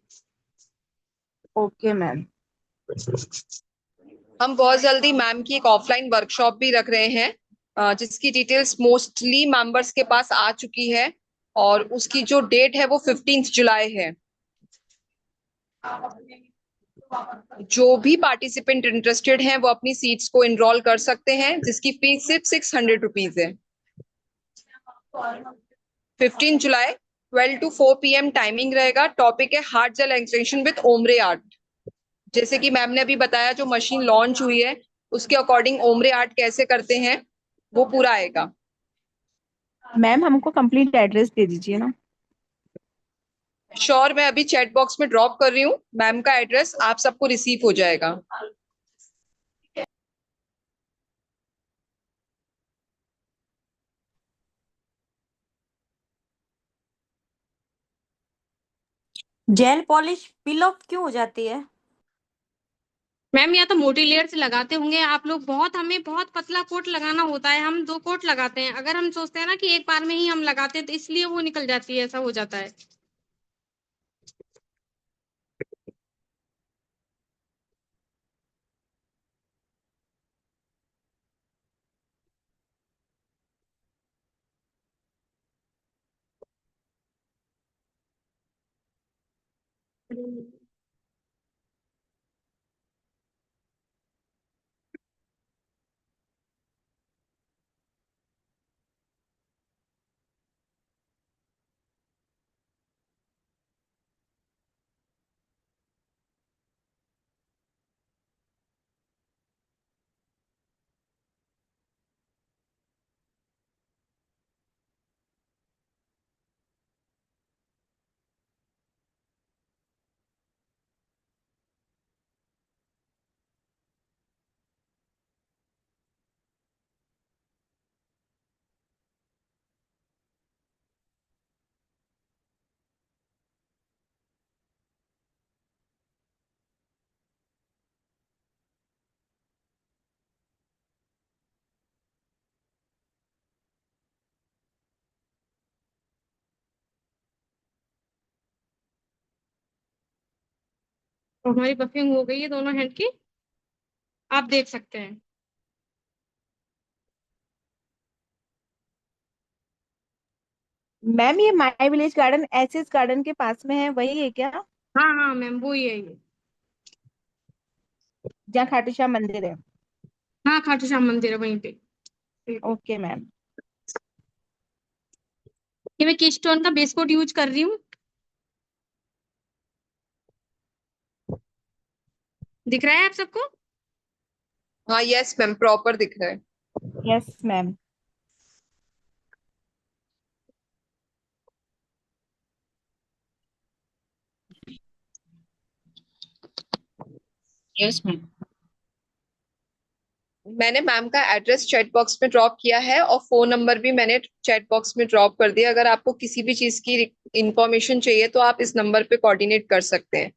Okay ma'am. हम बहुत जल्दी मैम की एक ऑफलाइन वर्कशॉप भी रख रहे हैं, जिसकी डिटेल्स मोस्टली मेंबर्स के पास आ चुकी है, और उसकी जो डेट है वो 15 जुलाई है। जो भी पार्टिसिपेंट इंटरेस्टेड हैं वो अपनी सीट्स को इनरोल कर सकते हैं, जिसकी फीस सिर्फ 600 रुपीज है। 15 जुलाई 12 to 4 PM टाइमिंग रहेगा। टॉपिक है hard gel extension with ombre art. जैसे कि मैम ने अभी बताया, जो मशीन लॉन्च हुई है उसके अकॉर्डिंग ओमरे आर्ट कैसे करते हैं वो पूरा आएगा। मैम हमको कंप्लीट एड्रेस दे दीजिए ना। श्योर, मैं अभी चैट बॉक्स में ड्रॉप कर रही हूँ मैम का एड्रेस, आप सबको रिसीव हो जाएगा। जेल पॉलिश पील ऑफ क्यों हो जाती है? मैम या तो मोटी लेयर से लगाते होंगे आप लोग, बहुत हमें बहुत पतला कोट लगाना होता है, हम 2 कोट लगाते हैं। अगर हम सोचते हैं ना कि एक बार में ही हम लगाते हैं, तो इसलिए वो निकल जाती है, ऐसा हो जाता है। तो हमारी बफिंग हो गई है दोनों हैंड की, आप देख सकते हैं। मैम ये my village garden SS garden के पास में है, वही है क्या? हाँ हाँ मैम, वो ही है ये। जहाँ खाटू श्याम मंदिर है। हाँ, खाटू श्याम मंदिर है वहीं पे। Okay ma'am. ये मैं कीस्टोन का बेस कोट यूज कर रही हूँ, दिख रहा है आप सबको? हाँ यस मैम, प्रॉपर दिख रहा है। Yes ma'am. Yes ma'am. मैंने मैम का एड्रेस चैट बॉक्स में ड्रॉप किया है और फोन नंबर भी मैंने चैट बॉक्स में ड्रॉप कर दिया। अगर आपको किसी भी चीज की इंफॉर्मेशन चाहिए तो आप इस नंबर पे कोऑर्डिनेट कर सकते हैं।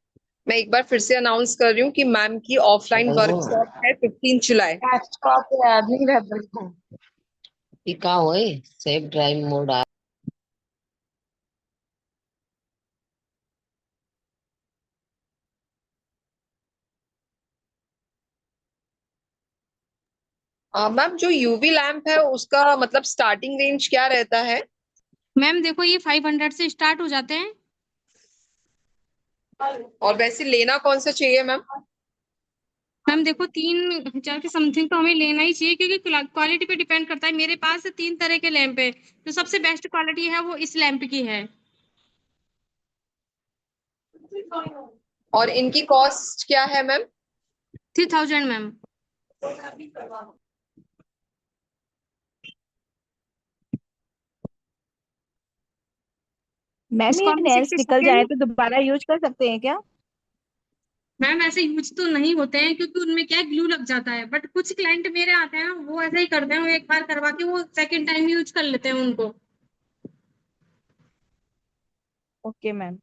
मैं एक बार फिर से अनाउंस कर रही हूँ कि मैम की ऑफलाइन वर्कशॉप है 15 जुलाई। आदमी रहता है कि का होए सेफ ड्राइव मोड आ मैम जो यूवी लैंप है उसका मतलब स्टार्टिंग रेंज क्या रहता है? मैम देखो, ये 500 से स्टार्ट हो जाते हैं। और वैसे लेना कौन सा चाहिए मैम? मैम देखो, 3,000 के समथिंग तो हमें लेना ही चाहिए, क्योंकि क्वालिटी पे डिपेंड करता है। मेरे पास 3 तरह के लैंप है, जो सबसे बेस्ट क्वालिटी है वो इस लैंप की है। और इनकी कॉस्ट क्या है मैम? 3,000 मैम। मैम इसको ये हम नेल्स 60 निकल जाए सेकेंड तो दोबारा यूज कर सकते हैं क्या? मैम ऐसे यूज तो नहीं होते हैं, क्योंकि उनमें क्या है, ग्लू लग जाता है। बट कुछ क्लाइंट मेरे आते हैं, वो ऐसा ही करते हैं, वो एक बार करवा के वो सेकंड टाइम यूज कर लेते हैं उनको। Okay ma'am.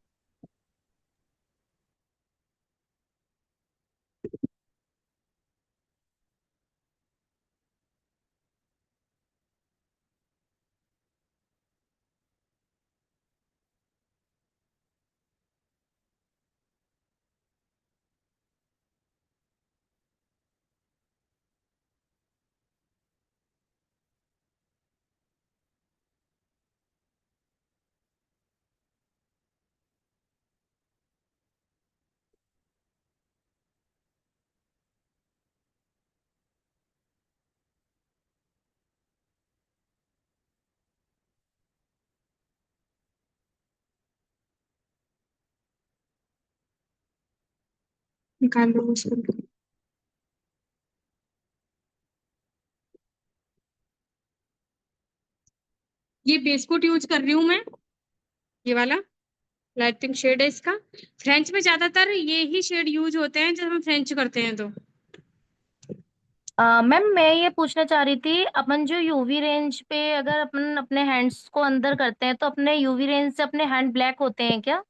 निकाल लो उसको। ये बेस कोट यूज कर रही हूँ मैं, ये वाला लाइटिंग शेड है इसका। फ्रेंच में ज्यादातर ये ही शेड यूज होते हैं जब हम फ्रेंच करते हैं तो। मैम मैं ये पूछना चाह रही थी, अपन जो यूवी रेंज पे अगर अपन अपने हैंड्स को अंदर करते हैं तो अपने यूवी रेंज से अपने हैंड ब्लैक होते हैं क्या?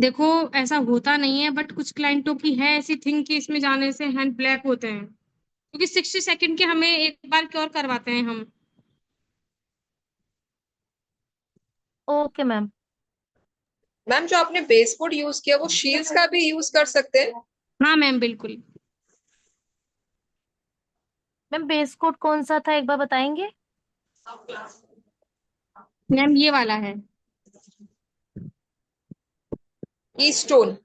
देखो, ऐसा होता नहीं है, बट कुछ क्लाइंटों की है ऐसी थिंग कि इसमें जाने से हैंड ब्लैक होते हैं, क्योंकि 60 सेकंड के हमें एक बार क्योर करवाते हैं हम। Okay ma'am. मैम जो आपने बेस कोड यूज किया वो शील्ड्स का भी यूज कर सकते हैं। हाँ मैम, बिल्कुल। मैम बेस कोड कौन सा था, एक बार बताएंगे? मैम ये वाला है। की stone,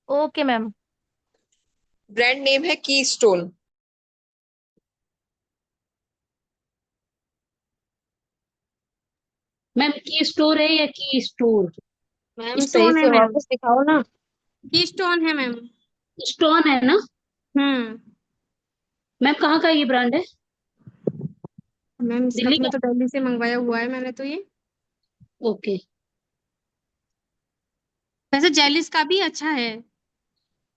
okay ma'am. Brand name है की स्टोन। मैम की स्टोर है या की स्टोर? मैम सही स्टोन है से मैम, वापस दिखाओ ना। की स्टोन है मैम। स्टोन है ना? हम्म। मैम कहाँ का ये ब्रांड है? मैम इसका दिल्ली तो मैं का? तो दिल्ली से मंगवाया हुआ है मैंने तो ये। ओके। वैसे जेलिस का भी अच्छा है,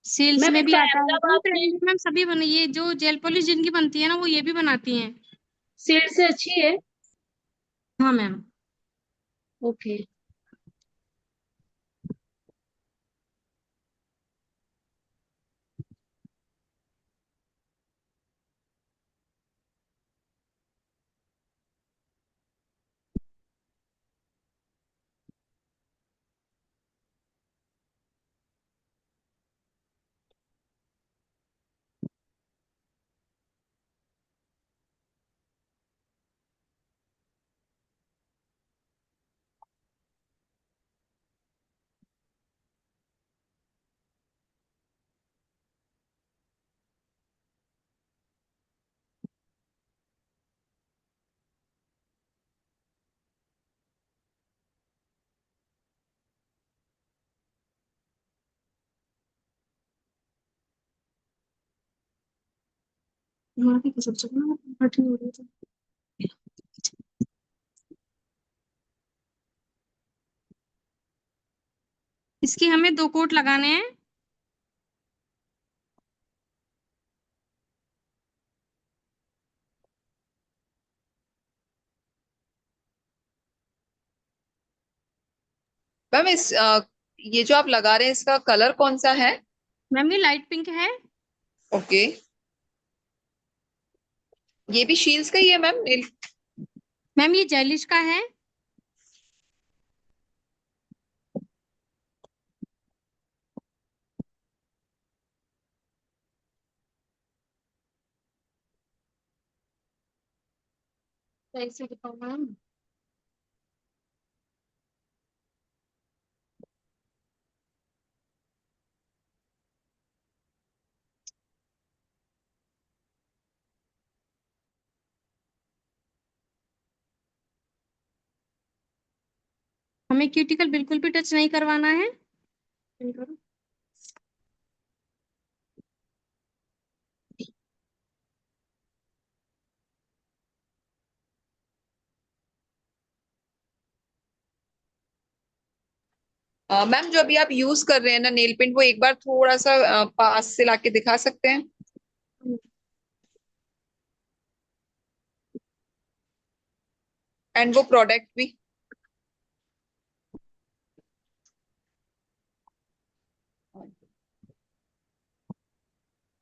सेल्स मैम में भी इसका आता है। अहमदाबाद में मैम सभी बने, ये जो जेल पॉलिश जिनकी बनती है ना, वो ये भी बनाती हैं। सेल से अच्छी है। हाँ मैम। ओके। इसकी हमें 2 कोट लगाने हैं। मैम ये जो आप लगा रहे हैं इसका कलर कौन सा है? मैम ये लाइट पिंक है। ओके, ये भी शील्स का ही है मैम नेल? मैम ये जेलिश का है। सही से दिखाओ मैम। हमें क्यूटिकल बिल्कुल भी टच नहीं करवाना है। मैम जो अभी आप यूज कर रहे हैं ना नेल पेंट, वो एक बार थोड़ा सा पास से लाके दिखा सकते हैं? एंड वो प्रोडक्ट भी।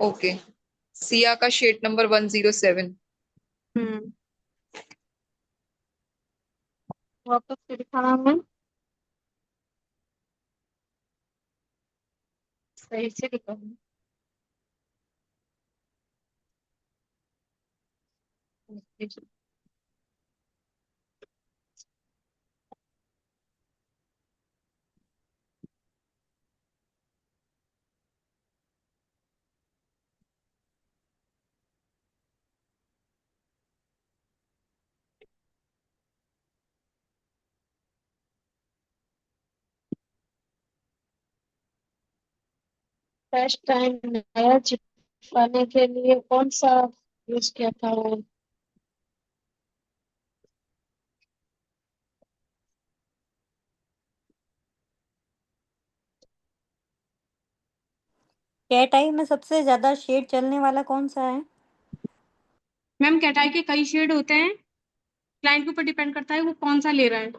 ओके, सिया का शेड नंबर 107। वापस से दिखाना मैम। सही से दिखाओ। फर्स्ट टाइम नया चिपकाने के लिए कौन सा यूज किया था वो? कैट आई में सबसे ज्यादा शेड चलने वाला कौन सा है? मैम कैटाई के कई शेड होते हैं, क्लाइंट के ऊपर डिपेंड करता है वो कौन सा ले रहा है।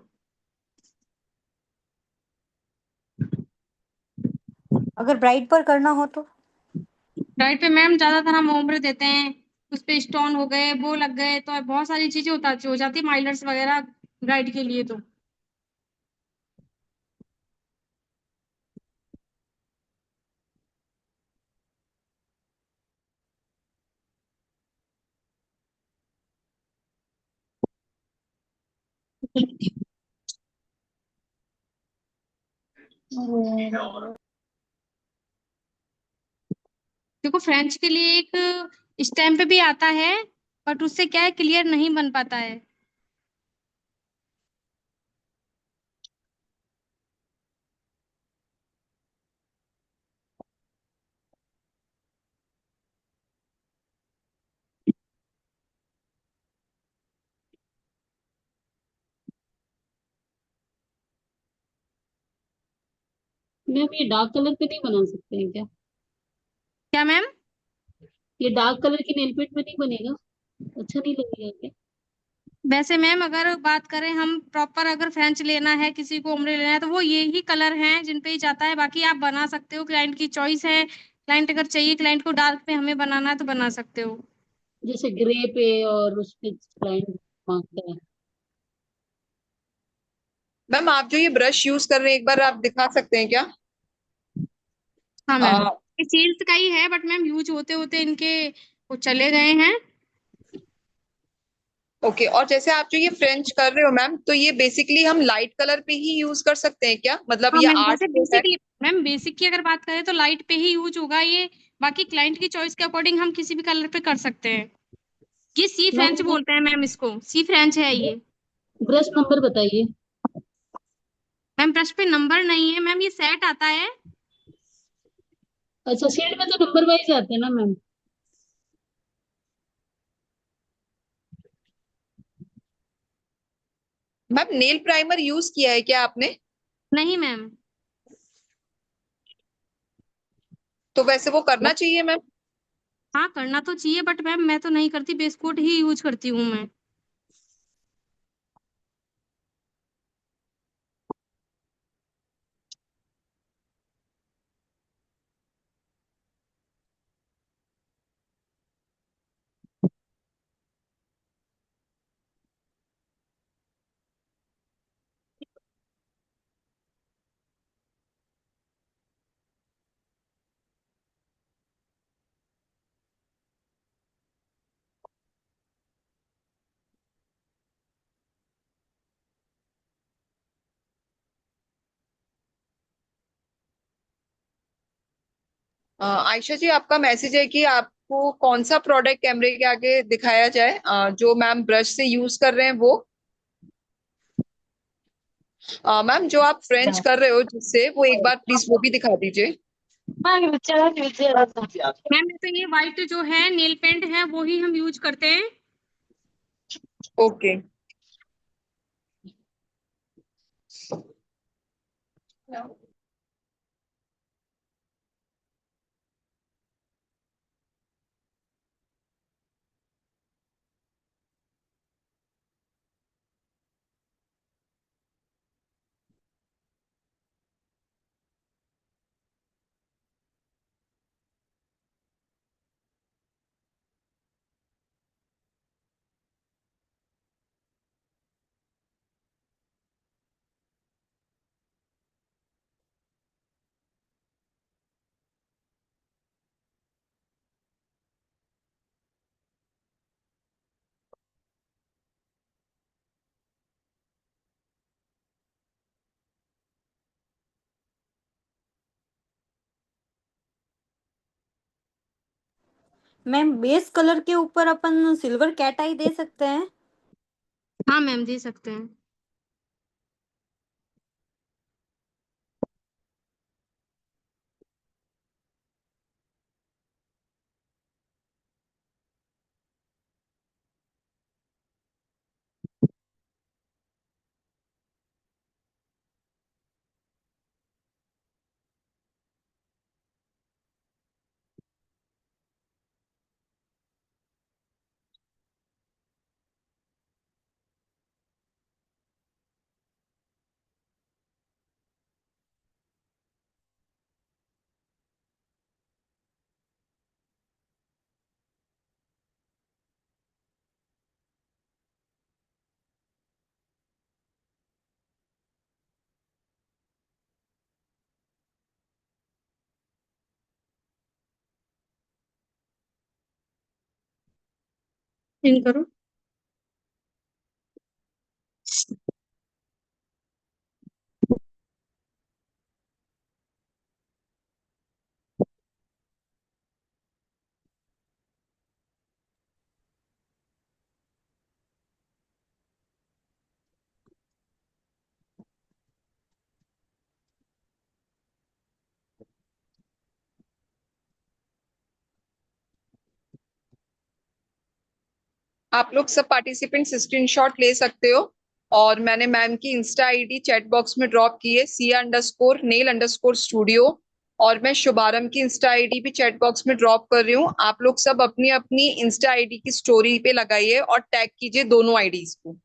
अगर ब्राइट पर करना हो तो? राइट पे मैम ज्यादातर हम ओम्bre देते हैं, उस पे स्टोन हो गए, वो लग गए, तो बहुत सारी चीजें हो जाती है माइलर्स वगैरह ब्राइड के लिए तो। देखो फ्रेंच के लिए एक स्टैम्प भी आता है, बट उससे क्या है क्लियर नहीं बन पाता है। मैम ये डार्क कलर पे नहीं बना सकते हैं क्या? क्या मैम? ये डार्क कलर की नेल पेंट में नहीं बनेगा? अच्छा नहीं लगेगा क्या? वैसे मैम अगर बात करें हम प्रॉपर, अगर फ्रेंच लेना है, किसी को उम्र लेना है, तो वो ये ही कलर हैं जिन पे ही जाता है। बाकी आप बना सकते हो, क्लाइंट की चॉइस है। क्लाइंट अगर चाहिए क्लाइंट को डार्क पे हमें बनाना है तो बना सकते हो। जैसे ग्रे पे और उस पे क्लाइंट मांगता है। मैम आप जो ये ब्रश यूज कर रहे हैं, एक बार आप दिखा सकते हैं क्या? हाँ मैम, ये सील्स का ही है, बट मैम यूज होते होते इनके वो चले गए हैं। ओके, और जैसे आप जो ये फ्रेंच कर रहे हो मैम, तो ये बेसिकली हम लाइट कलर पे ही यूज कर सकते हैं क्या? मतलब हाँ ये मैम, आर्ट वैसे जो है। बेसिकली मैम बेसिक की अगर बात करें तो लाइट पे ही यूज होगा ये। बाकी क्लाइंट की चॉइस के अकॉर्डिंग हम किसी भी कलर पे कर सकते हैं। ये सी फ्रेंच मैम बोलते हैं मैम, इसको सी फ्रेंच है ये। ब्रश नंबर बताइए। मैम ब्रश पे नंबर नहीं है मैम, ये सेट आता है। अच्छा, शेड में तो नंबर वाइज आते हैं ना ma'am? Ma'am nail primer use किया है क्या आपने? नहीं मैम। तो वैसे वो करना चाहिए मैम। हाँ करना तो चाहिए बट मैम मैं तो नहीं करती, बेस कोट ही यूज करती हूँ मैं। आयशा जी, आपका मैसेज है कि आपको कौन सा प्रोडक्ट कैमरे के आगे दिखाया जाए, जो मैम ब्रश से यूज कर रहे हैं वो। मैम जो आप फ्रेंच कर रहे हो जिससे, वो एक बार प्लीज वो भी दिखा दीजिए। मैम तो ये व्हाइट जो है नेल पेंट है वो ही हम यूज करते हैं। ओके। मैम बेस कलर के ऊपर अपन सिल्वर कैट आई दे सकते हैं। हाँ मैम दे सकते हैं। इन करो। आप लोग सब पार्टिसिपेंट स्क्रीनशॉट ले सकते हो। और मैंने मैम की इंस्टा आईडी चैट बॉक्स में ड्रॉप की है, @Sia_nail_studio। और मैं शुभारंभ की इंस्टा आईडी भी चैट बॉक्स में ड्रॉप कर रही हूँ। आप लोग सब अपनी अपनी इंस्टा आईडी की स्टोरी पे लगाइए और टैग कीजिए दोनों आईडीज को।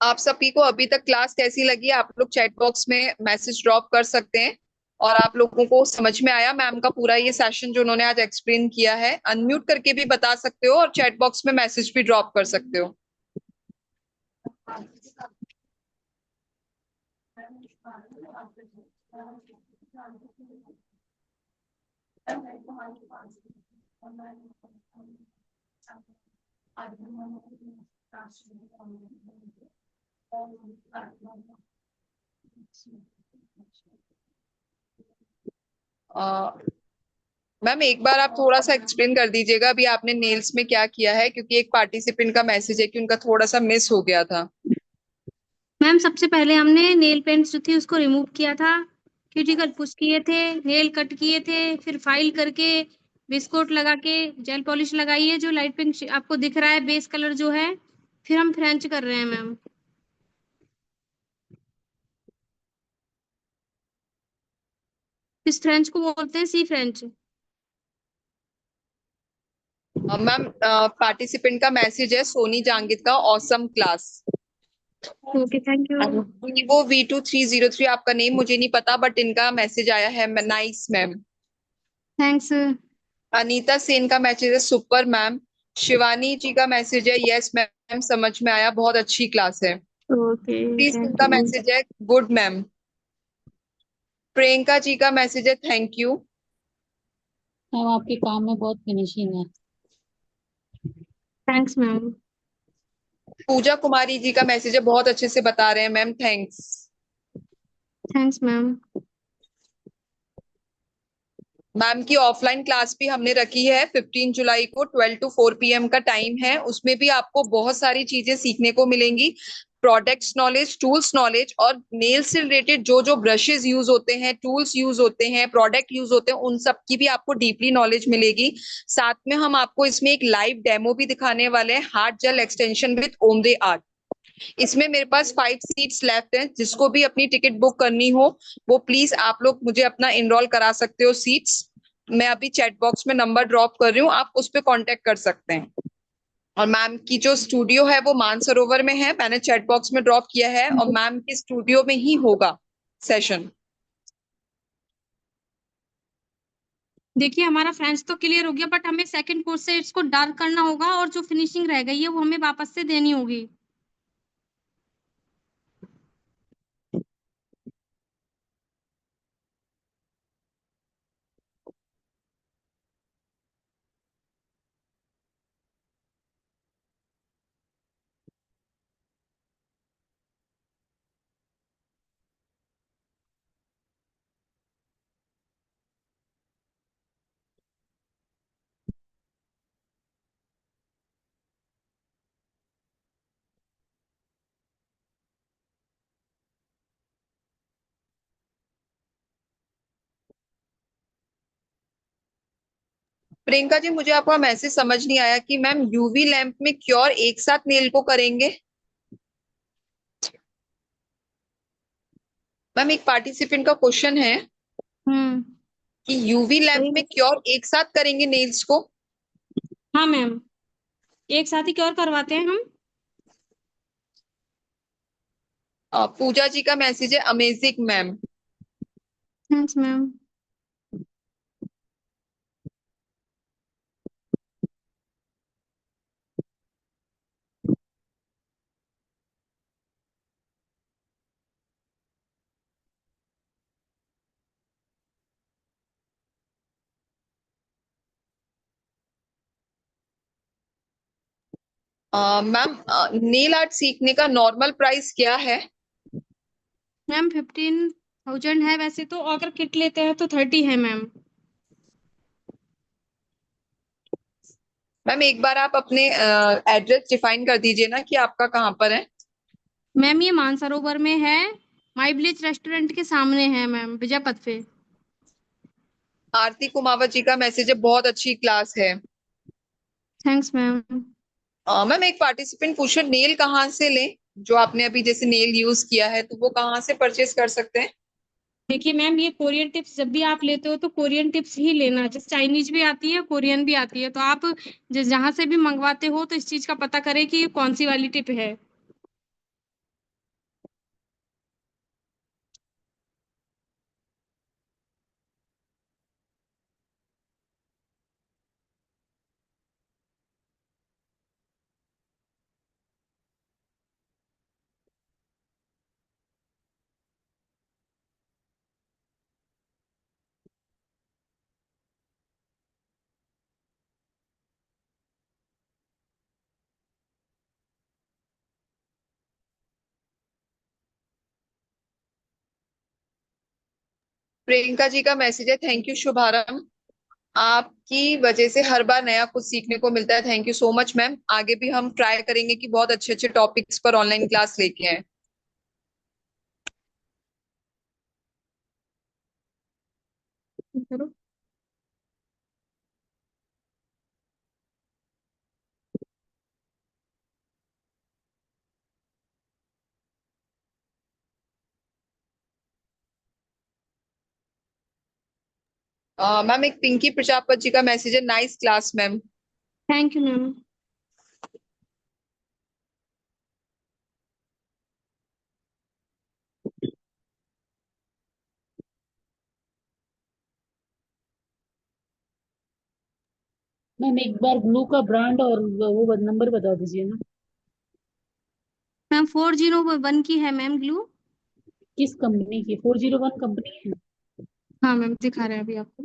आप सभी को अभी तक क्लास कैसी लगी, आप लोग चैट बॉक्स में मैसेज ड्रॉप कर सकते हैं। और आप लोगों को समझ में आया मैम का पूरा ये सेशन जो उन्होंने आज एक्सप्लेन किया है? अनम्यूट करके भी बता सकते हो और चैट बॉक्स में मैसेज भी ड्रॉप कर सकते हो। मैम एक बार आप थोड़ा सा एक्सप्लेन कर दीजिएगा अभी आपने नेल्स में क्या किया है, क्योंकि एक पार्टिसिपेंट का मैसेज है कि उनका थोड़ा सा मिस हो गया था। मैम सबसे पहले हमने नेल पेंट्स जो थी उसको रिमूव किया था, क्यूटिकल पुश किए थे, नेल कट किए थे, फिर फाइल करके बिस्कुट लगा के जेल पॉलिश लगाई है जो लाइट पिंक आपको दिख रहा है बेस कलर जो है। फिर हम फ्रेंच कर रहे हैं मैम। इस फ्रेंच को बोलते हैं सी फ्रेंच। मैम पार्टिसिपेंट का मैसेज है सोनी जांगित का, awesome class. Okay thank you. वो V2303 आपका नेम मुझे नहीं पता, बट इनका मैसेज आया है nice ma'am. Thanks. Anita Sen का मैसेज है सुपर मैम। शिवानी जी का मैसेज है यस मैम समझ में आया, बहुत अच्छी क्लास है। ओके प्लीज थैंक इनका यू। मैसेज है गुड मैम। प्रियंका जी का मैसेज है थैंक यू। मैम आपके काम में बहुत फिनिशिंग है। Thanks ma'am. पूजा कुमारी जी का मैसेज है बहुत अच्छे से बता रहे हैं ma'am, thanks. Thanks ma'am. Ma'am की ऑफलाइन क्लास भी हमने रखी है 15 जुलाई को 12 to 4 PM का टाइम है। उसमें भी आपको बहुत सारी चीजें सीखने को मिलेंगी, प्रोडक्ट्स नॉलेज, टूल्स नॉलेज, और नेल से रिलेटेड जो जो ब्रशेस यूज होते हैं, टूल्स यूज होते हैं, प्रोडक्ट यूज होते हैं, उन सब की भी आपको डीपली नॉलेज मिलेगी। साथ में हम आपको इसमें एक लाइव डेमो भी दिखाने वाले हैं, hard gel extension with ombre art. इसमें मेरे पास 5 सीट्स लेफ्ट हैं, जिसको भी अपनी टिकट बुक करनी हो वो प्लीज आप लोग मुझे अपना इनरोल करा सकते हो सीट्स। मैं अभी चैट बॉक्स में नंबर ड्रॉप कर रही हूँ, आप उस पर कांटेक्ट कर सकते हैं। और मैम की जो स्टूडियो है वो मानसरोवर में है, मैंने चैट बॉक्स में ड्रॉप किया है, और मैम के स्टूडियो में ही होगा सेशन। देखिए हमारा फ्रेंच तो क्लियर हो गया, बट हमें सेकंड कोर्स से इसको डार्क करना होगा और जो फिनिशिंग रह गई है वो हमें वापस से देनी होगी। प्रियंका जी मुझे आपका मैसेज समझ नहीं आया कि मैम यूवी लैंप में क्योर एक साथ नेल को करेंगे? मैम एक पार्टिसिपेंट का क्वेश्चन है कि यूवी लैंप में क्योर एक साथ करेंगे नेल्स को? हाँ मैम, एक साथ ही क्योर करवाते हैं हम। पूजा जी का मैसेज है amazing ma'am. Thanks ma'am. Ma'am nail art सीखने का नॉर्मल प्राइस क्या है? मैम 15,000 है वैसे तो, अगर किट लेते हैं तो 30 है मैम। मैम एक बार आप अपने एड्रेस डिफाइन कर दीजिए ना कि आपका कहाँ पर है। मैम ये मानसरोवर में है, माई विलेज रेस्टोरेंट के सामने है मैम, विजयपथ पे। आरती कुमावत जी का मैसेज है बहुत अच्छी क्लास है। Thanks ma'am. मैम एक पार्टिसिपेंट पूछे नेल कहाँ से लें, जो आपने अभी जैसे नेल यूज किया है तो वो कहाँ से परचेस कर सकते हैं? देखिए मैम ये कोरियन टिप्स जब भी आप लेते हो तो कोरियन टिप्स ही लेना, जैसे चाइनीज भी आती है कोरियन भी आती है, तो आप जहाँ से भी मंगवाते हो तो इस चीज का पता करें कि ये कौन सी वाली टिप है। प्रियंका जी का मैसेज है, थैंक यू शुभारंभ, आपकी वजह से हर बार नया कुछ सीखने को मिलता है। Thank you so much ma'am, आगे भी हम ट्राई करेंगे कि बहुत अच्छे अच्छे टॉपिक्स पर ऑनलाइन क्लास लेके आए। करो। मैम एक पिंकी प्रजापति जी का मैसेज है, nice class ma'am. Thank you ma'am. Ma'am एक बार ग्लू का ब्रांड और वो नंबर बता दीजिए ना। मैम 401 की है मैम ग्लू। किस कंपनी की? 401 कंपनी है? हाँ मैम दिखा रहे हैं अभी आपको।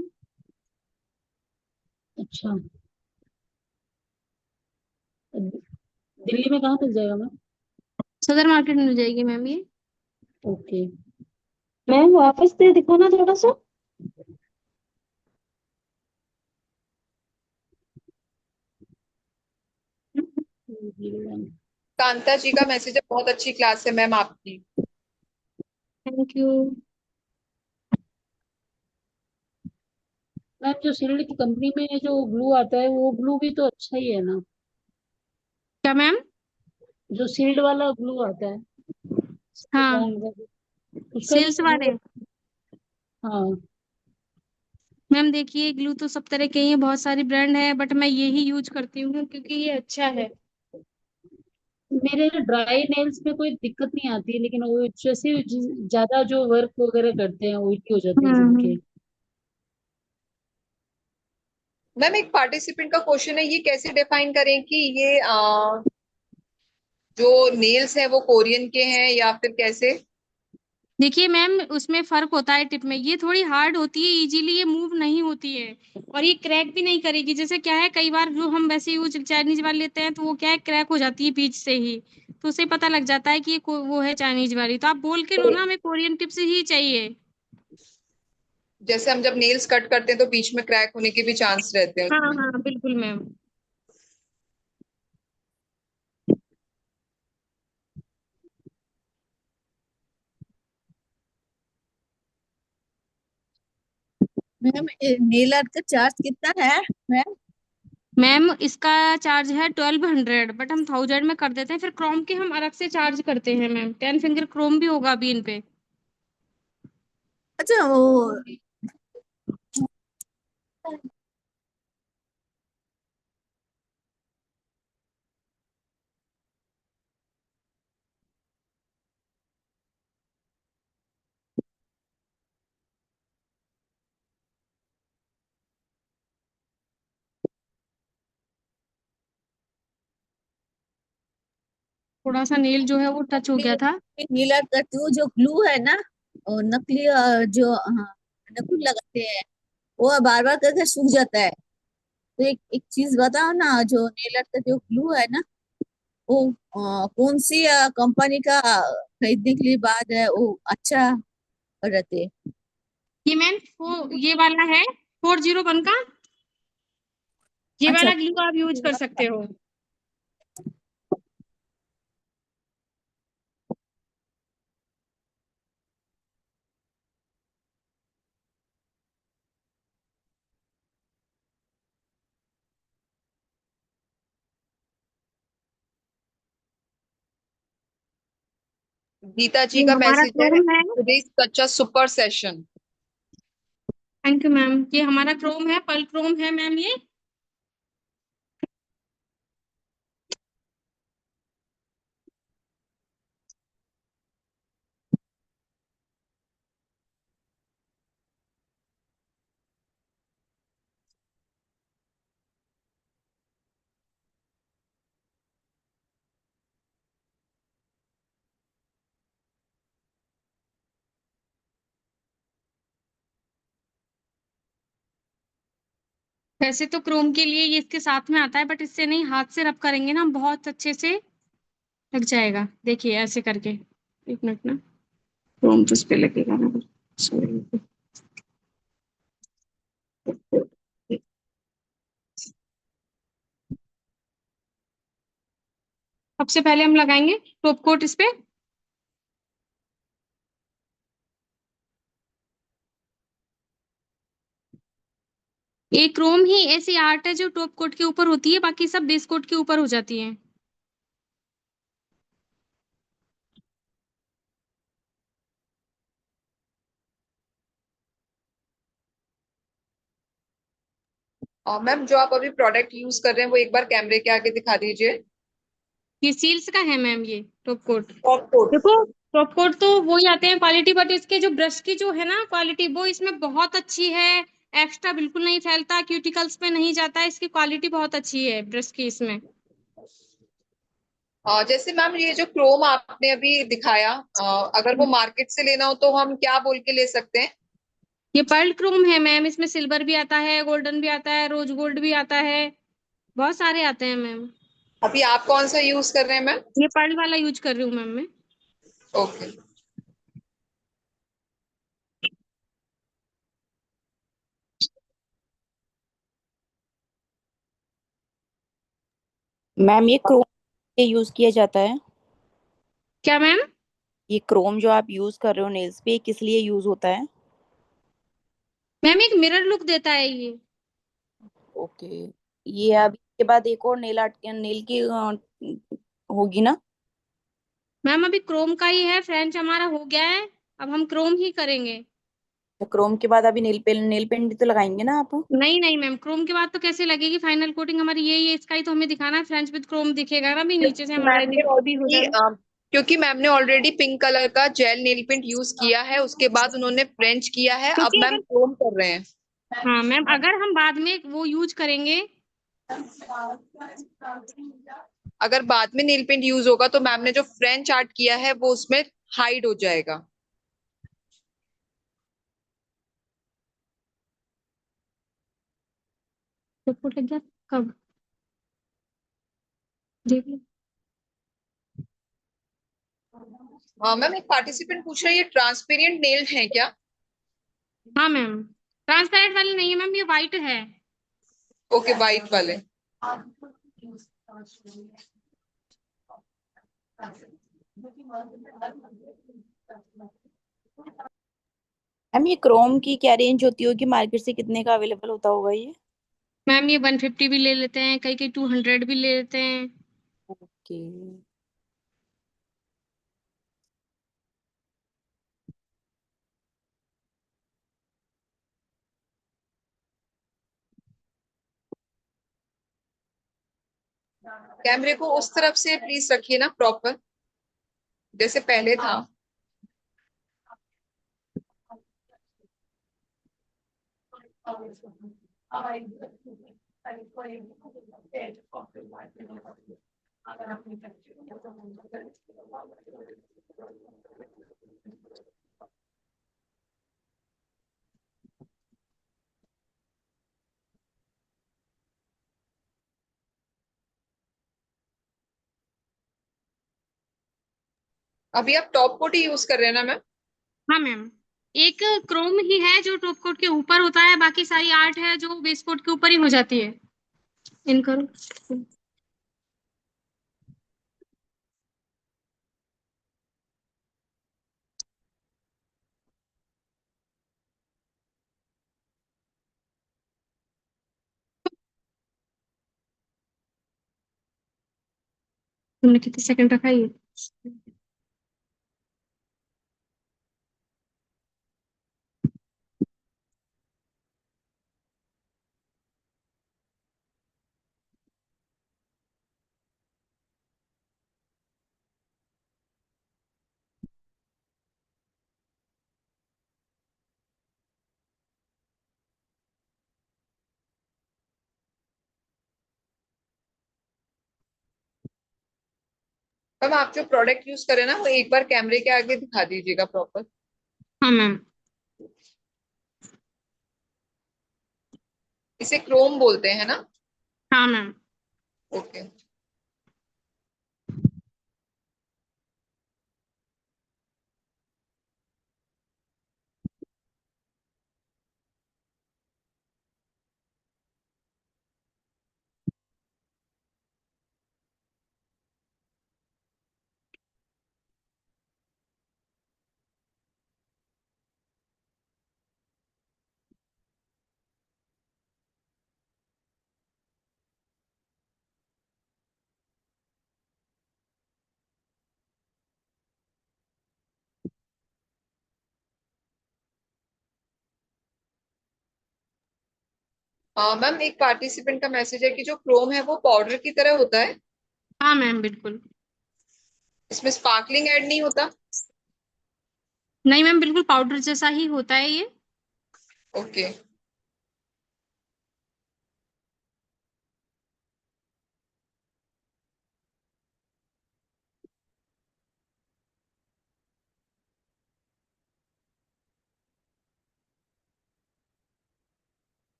अच्छा, दिल्ली में कहाँ मिल जाएगा मैम? सदर मार्केट में मिल जाएगी मैम ये। ओके। मैम वापस से दिखाना थोड़ा सा। कांता जी का मैसेज है, बहुत अच्छी क्लास है मैम आपकी। Thank you. मैम जो सिल्ड की कंपनी में जो ग्लू आता है वो ग्लू भी तो अच्छा ही है ना? क्या मैम? जो सील्ड वाला ग्लू आता है हाँ ब्रांड का, उसका भी सेल्स वाले। ग्लू। हाँ। मैम देखिए ग्लू तो सब तरह के ही हैं, बहुत सारी ब्रांड है बट मैं यही यूज करती हूँ क्योंकि ये अच्छा है। मेरे ड्राई नेल्स में कोई दिक्कत नहीं आती है, लेकिन वो जैसे ज्यादा जो वर्क वगैरह करते हैं ऑयली हो जाते हैं जिनके। मैम एक पार्टिसिपेंट का क्वेश्चन है, ये कैसे डिफाइन करें कि ये जो नेल्स है वो कोरियन के हैं या फिर कैसे? देखिए मैम उसमें फर्क होता है टिप में, ये थोड़ी हार्ड होती है, इजीली ये मूव नहीं होती है और ये क्रैक भी नहीं करेगी। जैसे क्या है कई बार जो हम वैसे यूज चाइनीज वाले लेते हैं तो वो क्या है क्रैक हो जाती है बीच से ही, तो उससे पता लग जाता है कि ये वो है चाइनीज वाली। तो आप बोल के लो ना हमें कोरियन टिप से ही चाहिए। जैसे हम जब नेल्स कट करते हैं तो बीच में क्रैक होने के भी चांस रहते हैं हाँ उसमें। हाँ बिल्कुल मैम। मैम नेल आर्ट का चार्ज कितना है मैम? मैम इसका चार्ज है 1200 बट हम 1000 में कर देते हैं, फिर क्रोम के हम अलग से चार्ज करते हैं मैम। 10 फिंगर क्रोम भी होगा अभी इन पे। अच्छा वो थोड़ा सा नेल जो है वो टच हो गया था। नील आर्ट का तो जो ग्लू है ना, और नकली जो हाँ, नकुल लगाते हैं वो बार बार करके सूख जाता है। तो एक चीज बताओ ना, जो नेल आर्ट का जो ग्लू है ना, वो कौन सी कंपनी का खरीदने के लिए बाद है वो अच्छा रहते? ये मैम वो ये वाला है 401 का, ये अच्छा। वाला ग्लू आप यूज कर सकते हो। गीता जी ये का हमारा मैसेज है, क्रोम है। Today's such a super session. Thank you ma'am. ये हमारा क्रोम है, पल क्रोम है मैम ये। वैसे तो क्रोम के लिए ये इसके साथ में आता है बट इससे नहीं, हाथ से रब करेंगे ना बहुत अच्छे से लग जाएगा। देखिए ऐसे करके, एक मिनट ना, क्रोम तो इस पे लगेगा ना। Sorry। सबसे पहले हम लगाएंगे टॉप कोट इस पे। ये क्रोम ही ऐसी आर्ट है जो टॉप कोट के ऊपर होती है, बाकी सब बेस कोट के ऊपर हो जाती है। और मैम जो आप अभी प्रोडक्ट यूज कर रहे हैं वो एक बार कैमरे के आगे दिखा दीजिए। ये सील्स का है मैम, ये टॉप कोट। Top coat. देखो टॉप कोट तो वो ही आते हैं क्वालिटी, बट इसके जो ब्रश की जो है ना क्वालिटी वो इसमें बहुत अच्छी है। एक्स्ट्रा बिल्कुल नहीं फैलता, क्यूटिकल्स पे नहीं जाता, इसकी क्वालिटी बहुत अच्छी है ब्रश की इसमें। जैसे मैम ये जो क्रोम आपने अभी दिखाया, अगर वो मार्केट से लेना हो तो हम क्या बोल के ले सकते हैं? ये पर्ल क्रोम है मैम, इसमें सिल्वर भी आता है, गोल्डन भी आता है, रोज गोल्ड भी आता है, बहुत सारे आते हैं मैम। अभी आप कौन सा यूज कर रहे हैं मैम? ये पर्ल वाला यूज कर रही हूँ मैम मैं। ओके। मैम ये क्रोम ये यूज किया जाता है? क्या मैम? ये क्रोम जो आप यूज कर रहे हो नेल्स पे, किस लिए यूज होता है? मैम एक मिरर लुक देता है ये। ओके। ये अब इसके बाद एक और नेल आर्ट नेल की होगी ना? मैम अभी क्रोम का ही है, फ्रेंच हमारा हो गया है, अब हम क्रोम ही करेंगे। तो क्रोम के बाद अभी नेल पेंट भी तो लगाएंगे ना आप? नहीं नहीं मैम, क्रोम के बाद तो कैसे लगेगी? फाइनल कोटिंग हमारी यही है, इसका ही तो हमें दिखाना है, फ्रेंच विद क्रोम दिखेगा ना, भी नीचे से हमारा मैम ने भी हो ऑलरेडी जाएगा। क्योंकि मैम ने ऑलरेडी पिंक कलर का जेल नेल पेंट यूज किया है, उसके बाद उन्होंने फ्रेंच किया है, अब क्योंकि मैम अगर, क्रोम कर रहे हैं। हाँ मैम अगर हम बाद में वो यूज करेंगे। अगर बाद में नेल पेंट यूज होगा तो मैम ने जो फ्रेंच आर्ट किया है वो उसमें हाइड हो जाएगा। तो फुट लग गया कब? देख लो। मैम एक पार्टिसिपेंट पूछ रहा है ये ट्रांसपेरेंट नेल है क्या? हाँ मैम, ट्रांसपेरेंट वाली नहीं है मैम, ये वाइट है। ओके, वाइट वाले। मैम ये क्रोम की क्या रेंज होती होगी, मार्केट से कितने का अवेलेबल होता होगा ये? मैम ये 150 भी ले लेते हैं, कई कई 200 भी ले लेते हैं। ओके। कैमरे को उस तरफ से प्लीज रखिए ना, प्रॉपर जैसे पहले था। अभी आप टॉप कोट ही यूज कर रहे हैं ना मैम? हाँ मैम, एक क्रोम ही है जो टॉप कोट के ऊपर होता है, बाकी सारी आर्ट है जो बेस कोट के ऊपर ही हो जाती है। इन करो। तुमने कितने सेकंड रखा ये? मैम आप जो प्रोडक्ट यूज करें ना वो एक बार कैमरे के आगे दिखा दीजिएगा प्रॉपर। हाँ मैम। इसे क्रोम बोलते हैं ना? हाँ मैम। ओके। मैम एक पार्टिसिपेंट का मैसेज है कि जो क्रोम है वो पाउडर की तरह होता है, हाँ मैम बिल्कुल। इसमें स्पार्कलिंग ऐड नहीं होता। नहीं मैम, बिल्कुल पाउडर जैसा ही होता है ये। ओके।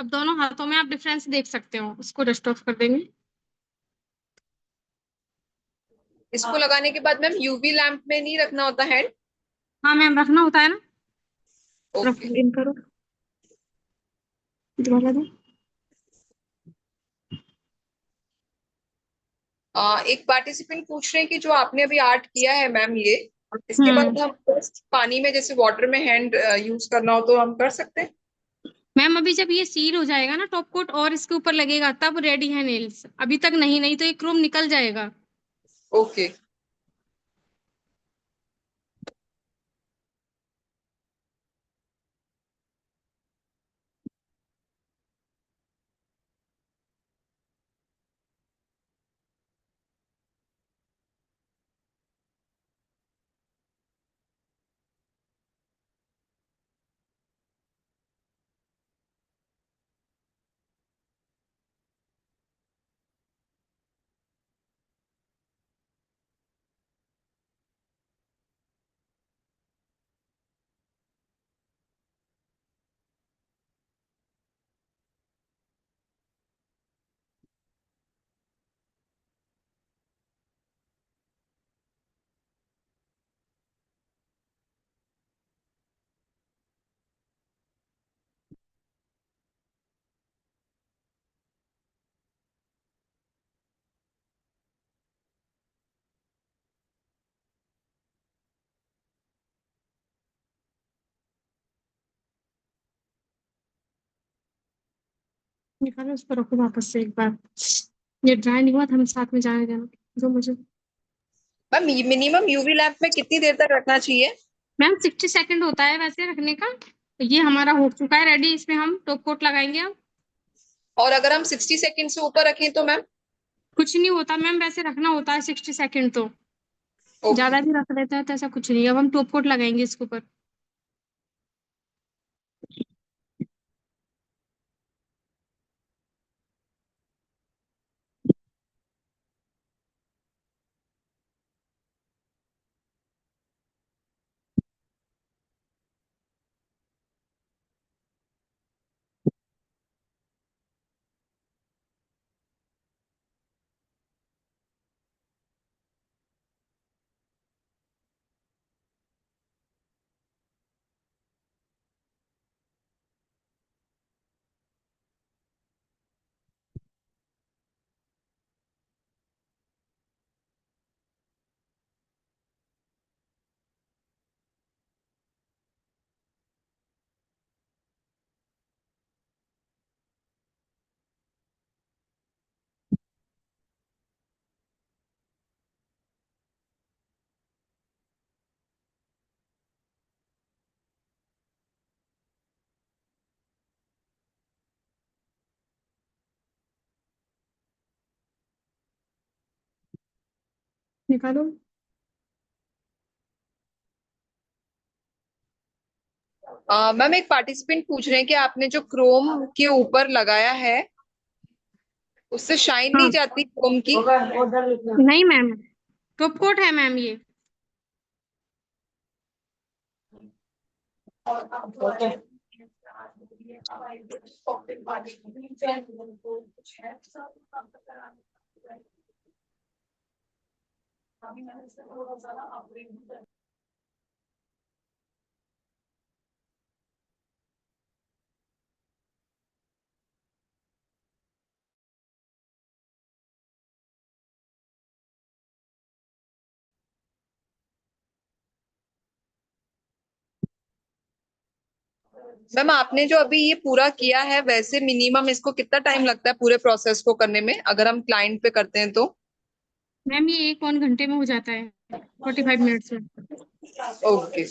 अब दोनों हाथों में आप डिफरेंस देख सकते हो, इसको डस्ट ऑफ कर देंगे। इसको लगाने के बाद मैम यूवी लैंप में नहीं रखना होता हैंड। हाँ मैम, रखना होता है ना। ओके। रखो, इन करो, दोबारा दो। एक पार्टिसिपेंट पूछ रहे हैं कि जो आपने अभी आर्ट किया है मैम ये, इसके हम्म। बाद हम first पानी में जैसे वाटर में हैंड यूज करना हो तो हम कर सकते हैं। मैम अभी जब ये सील हो जाएगा ना टॉप कोट और इसके ऊपर लगेगा तब रेडी है नेल्स, अभी तक नहीं, नहीं तो ये क्रोम निकल जाएगा। ओके। निकालो, उसको रखो वापस से एक बार। ये ड्राई नहीं हुआ था, हम साथ में जाने देना जो मुझे। मैम मिनिमम यूवी लैंप में कितनी देर तक रखना चाहिए। मैम 60 सेकंड होता है वैसे रखने का। तो ये हमारा हो चुका है रेडी, इसमें हम टॉप कोट लगाएंगे अब। और अगर हम 60 सेकंड से ऊपर रखें तो मैम। कुछ नहीं होता मैम, वैसे रखना होता है 60 सेकंड तो। ओके। ज्यादा भी रख लेते हैं तो ऐसा कुछ नहीं। अब हम टॉप कोट लगाएंगे इसके ऊपर। निकालो। मैम एक पार्टिसिपेंट पूछ रहे हैं कि आपने जो क्रोम के ऊपर लगाया है उससे शाइन हाँ नहीं जाती क्रोम की। नहीं मैम, टॉप कोट है मैम ये। मैम आपने जो अभी ये पूरा किया है वैसे मिनिमम इसको कितना टाइम लगता है पूरे प्रोसेस को करने में अगर हम क्लाइंट पे करते हैं तो। मैम ये 1-1 घंटे में हो जाता है, 45 मिनट्स में। ओके।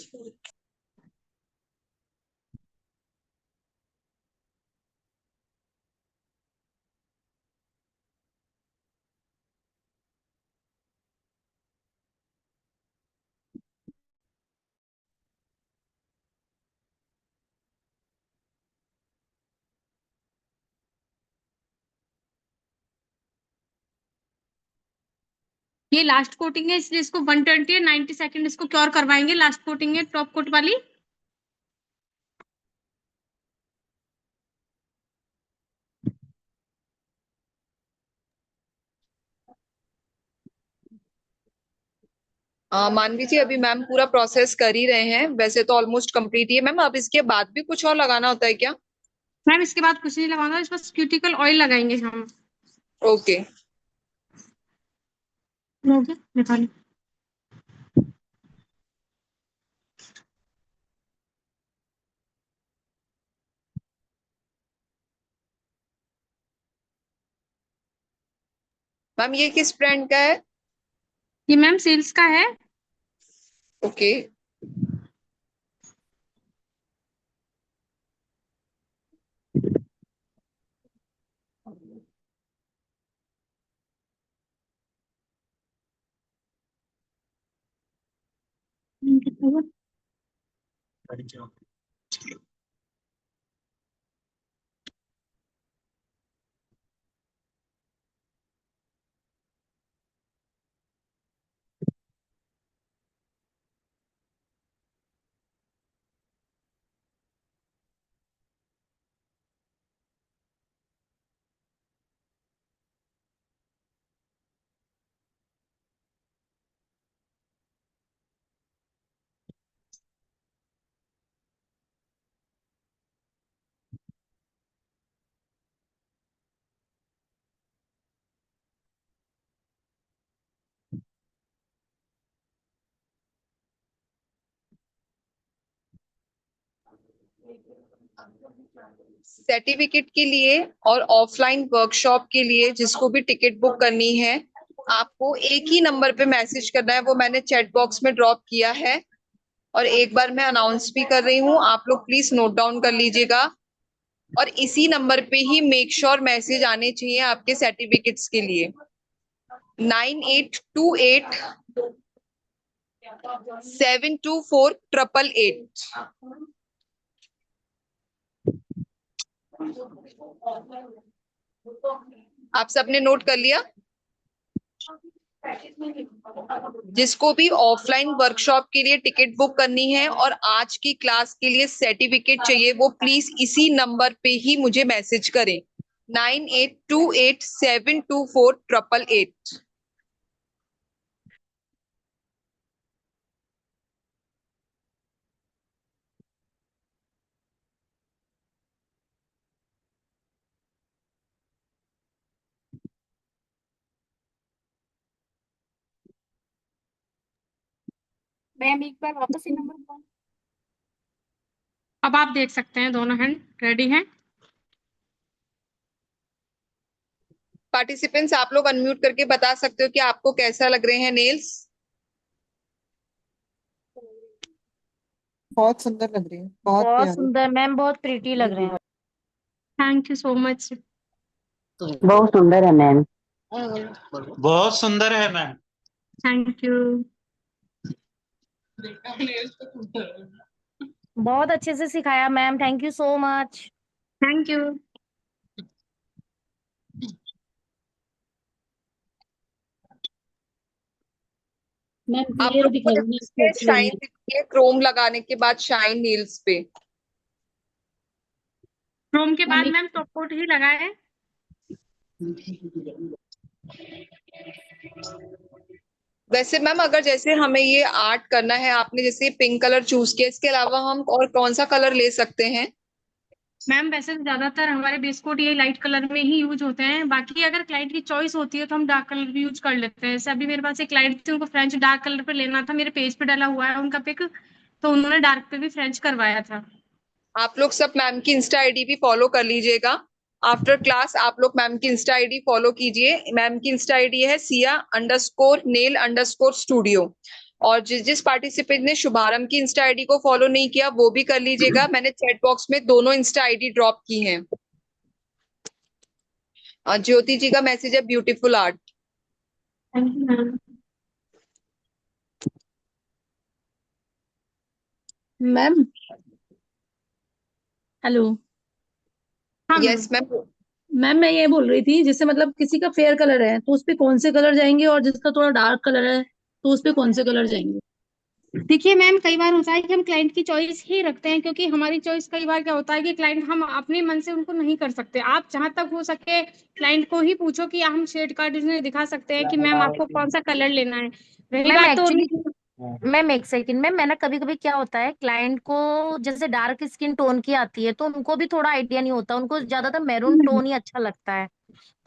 ये लास्ट कोटिंग है, इसलिए इसको 120 है, 90 सेकंड इसको क्योर करवाएंगे। लास्ट कोटिंग है टॉप कोट वाली। मानवी जी, अभी मैम पूरा प्रोसेस कर ही रहे हैं, वैसे तो ऑलमोस्ट कंप्लीट ही है मैम। अब इसके बाद भी कुछ और लगाना होता है क्या? मैम इसके बाद कुछ नहीं लगाना, इस बस क्यूटिकल ऑयल लगाएंगे हम। ओके। हो गया, निकालिए। मैम ये किस ब्रांड का है? ये मैम सेल्स का है। ओके। सर्टिफिकेट के लिए और ऑफलाइन वर्कशॉप के लिए जिसको भी टिकट बुक करनी है, आपको एक ही नंबर पे मैसेज करना है। वो मैंने चैट बॉक्स में ड्रॉप किया है, और एक बार मैं अनाउंस भी कर रही हूँ, आप लोग प्लीज नोट डाउन कर लीजिएगा। और इसी नंबर पे ही मेक श्योर मैसेज आने चाहिए आपके सर्टिफिकेट्स के लिए। 9828724888। आप सबने नोट कर लिया? जिसको भी ऑफलाइन वर्कशॉप के लिए टिकट बुक करनी है और आज की क्लास के लिए सर्टिफिकेट चाहिए, वो प्लीज इसी नंबर पे ही मुझे मैसेज करें, 9828724888। मैम एक बार वापस से नंबर बताओ। अब आप देख सकते हैं, दोनों हैंड रेडी हैं। पार्टिसिपेंट्स, आप लोग अनम्यूट करके बता सकते हो कि आपको कैसा लग रहे हैं नेल्स? बहुत सुंदर लग रही है, बहुत बहुत प्यारी। सुंदर मैम, बहुत प्रीटी लग रहे हैं। Thank you so much. बहुत सुंदर है मैम। बहुत सुंदर है मैम। Thank you. बहुत अच्छे से सिखाया ma'am, thank you so much. Thank you. Ma'am आप क्लियर लोग को दिखाइए ना फोटो शाइन में। दिखती क्रोम लगाने के बाद शाइन नेल्स पे। क्रोम के बाद मैम मैम टॉप कोट ही लगाए। वैसे मैम, अगर जैसे हमें ये आर्ट करना है, आपने जैसे पिंक कलर चूज किया, इसके अलावा हम और कौन सा कलर ले सकते हैं? मैम वैसे तो ज्यादातर हमारे बेस कोट ये लाइट कलर में ही यूज होते हैं, बाकी अगर क्लाइंट की चॉइस होती है तो हम डार्क कलर भी यूज कर लेते हैं। जैसे अभी मेरे पास एक क्लाइंट थी, उनको फ्रेंच डार्क कलर पे लेना था, मेरे पेज पे डाला हुआ है उनका पिक, तो उन्होंने डार्क पे भी फ्रेंच करवाया था। आप लोग सब मैम की इंस्टा आईडी भी फॉलो कर लीजिएगा। आफ्टर क्लास आप लोग मैम की इंस्टा आईडी फॉलो कीजिए। मैम की इंस्टा आईडी है Sia_nail_studio। और जिस जिस पार्टिसिपेंट ने शुभारंभ की इंस्टा आईडी को फॉलो नहीं किया वो भी कर लीजिएगा। मैंने चैट बॉक्स में दोनों इंस्टा आईडी ड्रॉप की हैं। ज्योति जी का मैसेज है beautiful art. Thank you ma'am. Ma'am hello. हाँ मैम। Yes ma'am. मैम मैं ये बोल रही थी, जैसे मतलब किसी का फेयर कलर है तो उस पे कौन से कलर जाएंगे, और जिसका थोड़ा डार्क कलर है तो उस पे कौन से कलर जाएंगे? देखिए मैम, कई बार होता है कि हम क्लाइंट की चॉइस ही रखते हैं, क्योंकि हमारी चॉइस कई बार क्या होता है कि क्लाइंट हम अपने मन से उनको नहीं कर सकते। आप जहां तक हो सके क्लाइंट को ही पूछो कि हम शेड कार्ड इसमें दिखा सकते हैं कि मैम आपको कौन सा कलर लेना है। रही मैम बात तो एक्चुअली मैम एक सेकंड मैम, मैं ना कभी कभी क्या होता है क्लाइंट को जैसे डार्क स्किन टोन की आती है तो उनको भी थोड़ा आइडिया नहीं होता, उनको ज्यादातर मैरून टोन ही अच्छा लगता है।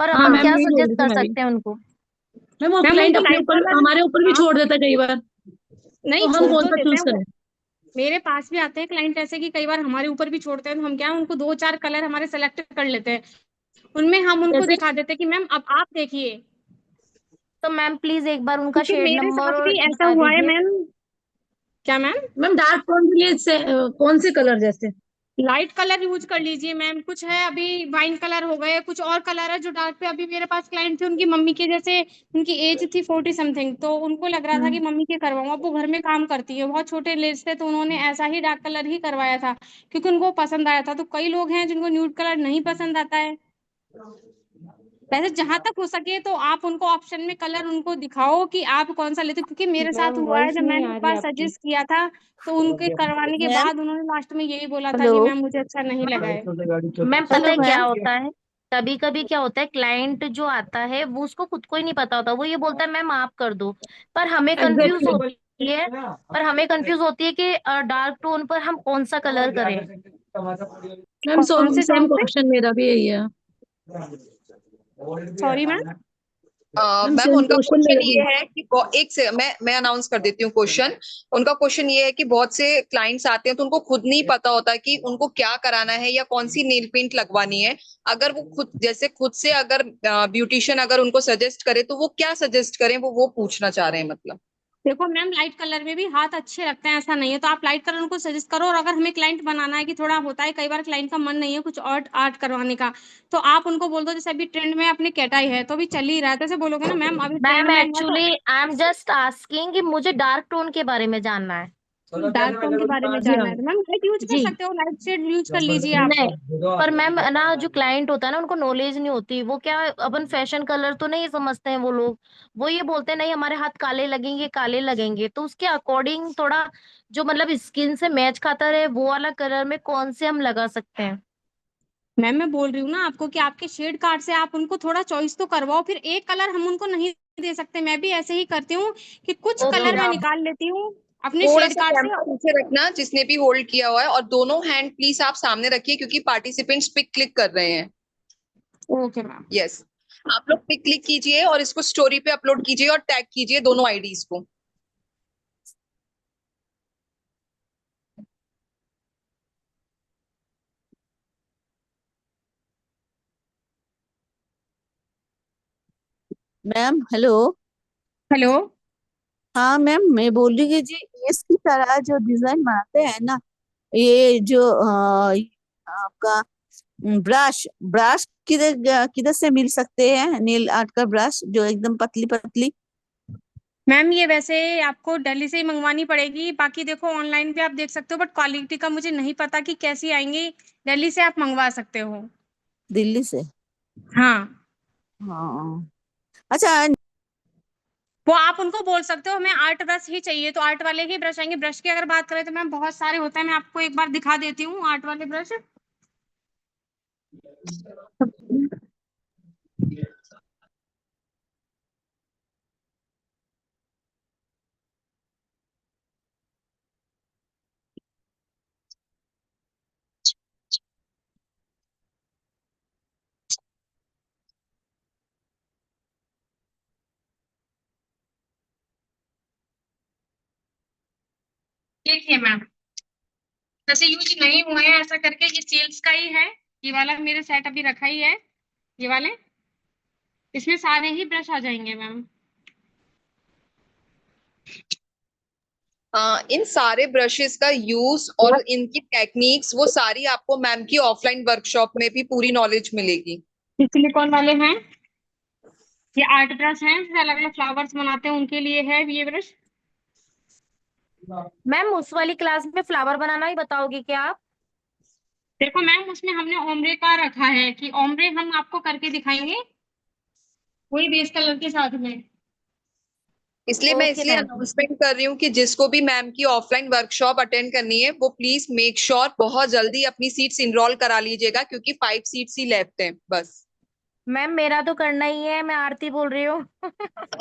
पर हाँ अपन मैम, क्या यही बोल सजेस्ट रही थी कर मैं भी। सकते हैं उनको? मैम वो मैम क्लाइंट उनको अपने लाइट ऊपर, कलर, हमारे ऊपर भी हाँ छोड़ देता है कई बार, नहीं तो हम छोड़ कौन तो सा देते चूज हैं वो। करें? मेरे पास भी आते हैं क्लाइंट ऐसे कि कई बार हमारे ऊपर भी छोड़ते हैं, तो हम क्या है, उनको 2-4 कलर हमारे सेलेक्ट कर लेते हैं। उनमें हम उनको जैसे दिखा देते हैं कि मैम अब आप देखिए। तो मैम प्लीज एक बार उनका क्योंकि शेड मेरे नंबर साथ और भी ऐसा बता हुआ है दीजिए। मैम। क्या मैम? मैम डार्क टोन के लिए कौन से कलर जैसे? लाइट कलर यूज कर लीजिए मैम। कुछ है अभी वाइन कलर हो गए, कुछ और कलर है जो डार्क पे। अभी मेरे पास क्लाइंट थे, उनकी मम्मी के जैसे, उनकी एज थी 40 समथिंग, तो उनको लग रहा था कि मम्मी के करवाऊं। अब वो घर में काम करती है, बहुत छोटे लेस थे, तो उन्होंने ऐसा ही डार्क कलर ही करवाया था क्योंकि उनको पसंद आया था। तो कई लोग हैं जिनको न्यूड कलर नहीं पसंद आता है। वैसे जहां तक हो सके तो आप उनको ऑप्शन में कलर उनको दिखाओ कि आप कौन सा लेते हो, क्योंकि मेरे साथ मैम हुआ है, वॉइस जब नहीं मैंने आ एक रही बार आपकी। सजेस्ट किया था तो उनके करवाने के मैम बाद उन्होंने लास्ट में यही बोला था हेलो। कि मैम मुझे अच्छा नहीं लगा है। मैम पता हेलो है क्या मैम। होता है, कभी कभी क्या होता है क्लाइंट जो आता है वो उसको खुद को ही नहीं पता होता, वो ये बोलता है मैम आप कर दो। पर हमें कंफ्यूज एग्जैक्टली। होती है पर हमें कंफ्यूज होती है कि डार्क टोन पर हम कौन सा कलर करें। मैम कौन से सेम टॉन पे? क्वेश्चन मेरा भी यही है। Sorry ma'am. Ma'am ma'am same उनका क्वेश्चन क्वेश्चन मेरा भी ये है कि एक से मैं अनाउंस कर देती हूँ क्वेश्चन। उनका क्वेश्चन ये है कि बहुत से क्लाइंट्स आते हैं तो उनको खुद नहीं पता होता कि उनको क्या कराना है या कौन सी नेल पेंट लगवानी है। अगर वो खुद से अगर ब्यूटिशियन अगर उनको सजेस्ट करे तो वो क्या सजेस्ट करें, वो पूछना चाह रहे हैं मतलब। देखो मैम, लाइट कलर में भी हाथ अच्छे लगते हैं, ऐसा नहीं है, तो आप लाइट कलर उनको सजेस्ट करो। और अगर हमें क्लाइंट बनाना है कि थोड़ा होता है कई बार क्लाइंट का मन नहीं है कुछ और आर्ट करवाने का, तो आप उनको बोल दो जैसे अभी ट्रेंड में अपने कैटाई है तो अभी चल ही रहा है, तो ऐसे बोलोगे ना मैम अभी ट्रेंड मैम में है तो। Actually I am just asking कि मुझे डार्क टोन के बारे में जानना है। डार्क टोन के बारे में जी जानना हाँ। है तो मैम लाइट यूज कर जी सकते हो, लाइट शेड यूज कर लीजिए आप। नहीं, पर मैम ना जो क्लाइंट होता है ना उनको नॉलेज नहीं होती, वो क्या अपन फैशन कलर तो नहीं समझते हैं वो लोग। वो ये बोलते हैं नहीं हमारे हाथ काले लगेंगे काले लगेंगे, तो उसके अकॉर्डिंग थोड़ा जो मतलब स्किन से मैच खाता रहे वो वाला कलर में कौन से हम लगा सकते हैं। मैम मैं बोल रही हूँ ना आपको कि आपके शेड कार्ड से आप उनको थोड़ा चॉइस तो करवाओ, फिर एक कलर हम उनको नहीं दे सकते। मैं भी ऐसे ही करती हूँ कि कुछ ओके कलर मैं मैम। निकाल लेती हूँ अपने थोड़ा शेड सा कार्ड से। कैमरा पीछे रखना जिसने भी होल्ड किया हुआ है, और दोनों हैंड प्लीज आप सामने रखिए क्योंकि पार्टिसिपेंट्स पिक क्लिक कर रहे हैं। Okay ma'am. यस। आप लोग पिक क्लिक कीजिए और इसको स्टोरी पे अपलोड कीजिए और टैग कीजिए दोनों आईडीज को। Ma'am hello. हेलो। हाँ मैम, मैं बोल रही हूँ कि जी इसकी तरह जो डिजाइन बनाते हैं ना, ये जो आपका ब्रश ब्रश किधर किधर से मिल सकते हैं? नील आर्ट का ब्रश जो एकदम पतली पतली। मैम ये वैसे आपको दिल्ली से ही मंगवानी पड़ेगी, बाकी देखो ऑनलाइन पे आप देख सकते हो, बट क्वालिटी का मुझे नहीं पता कि कैसी आएंगी। दिल्ली से आप मंगवा सकते हो। दिल्ली से? हाँ। हाँ। अच्छा। वो आप उनको बोल सकते हो हमें आर्ट ब्रश ही चाहिए, तो आर्ट वाले ही ब्रश आएंगे। ब्रश की अगर बात करें तो मैम बहुत सारे होते हैं, मैं आपको एक बार दिखा देती हूँ आर्ट वाले ब्रश। देखिए मैम, जैसे यूज नहीं हुए हैं ऐसा करके, ये सेल्स का ही है। ये वाला मेरे सेट अभी रखा ही है, ये वाले, इसमें सारे ही ब्रश आ जाएंगे मैम। इन सारे ब्रशेस का यूज और इनकी टेक्निक्स वो सारी आपको मैम की ऑफलाइन वर्कशॉप में भी पूरी नॉलेज मिलेगी। सिलिकॉन वाले हैं, ये आर्ट ब्रश हैं, अलग अलग फ्लावर्स बनाते हैं उनके लिए है ये ब्रश। मैम उस वाली क्लास में फ्लावर बनाना ही बताओगे क्या आप? देखो मैम उसमें हमने ओम्ब्रे का रखा है कि ओम्ब्रे हम आपको करके दिखाएंगे वही बेस कलर के साथ में। इसलिए मैं ओके इसलिए मैम। अनाउंसमेंट कर रही हूँ कि जिसको भी मैम की ऑफलाइन वर्कशॉप अटेंड करनी है वो प्लीज मेक श्योर बहुत जल्दी अपनी सीट्स इनरोल करा लीजिएगा, क्योंकि 5 सीट्स ही लेफ्ट हैं बस। मैम मेरा तो करना ही है, मैं आरती बोल रही हूँ।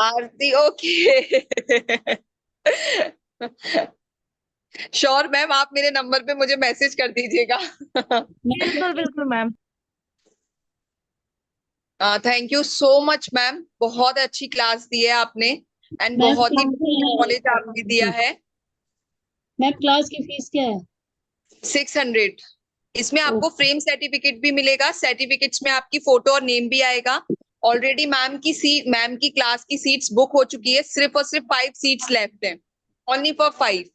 आरती, ओके। श्योर मैम, आप मेरे नंबर पे मुझे मैसेज कर दीजिएगा। बिल्कुल बिल्कुल ma'am. Thank you so much ma'am, बहुत अच्छी क्लास दी है आपने एंड मैम बहुत ही क्लास नॉलेज आपने दिया है। मैम क्लास की फीस क्या है? 600। इसमें आपको ओके फ्रेम सर्टिफिकेट भी मिलेगा, सर्टिफिकेट्स में आपकी फोटो और नेम भी आएगा। ऑलरेडी मैम की क्लास की सीट्स बुक हो चुकी है, सिर्फ और सिर्फ 5 सीट्स लेफ्ट हैं, ओनली फॉर 5।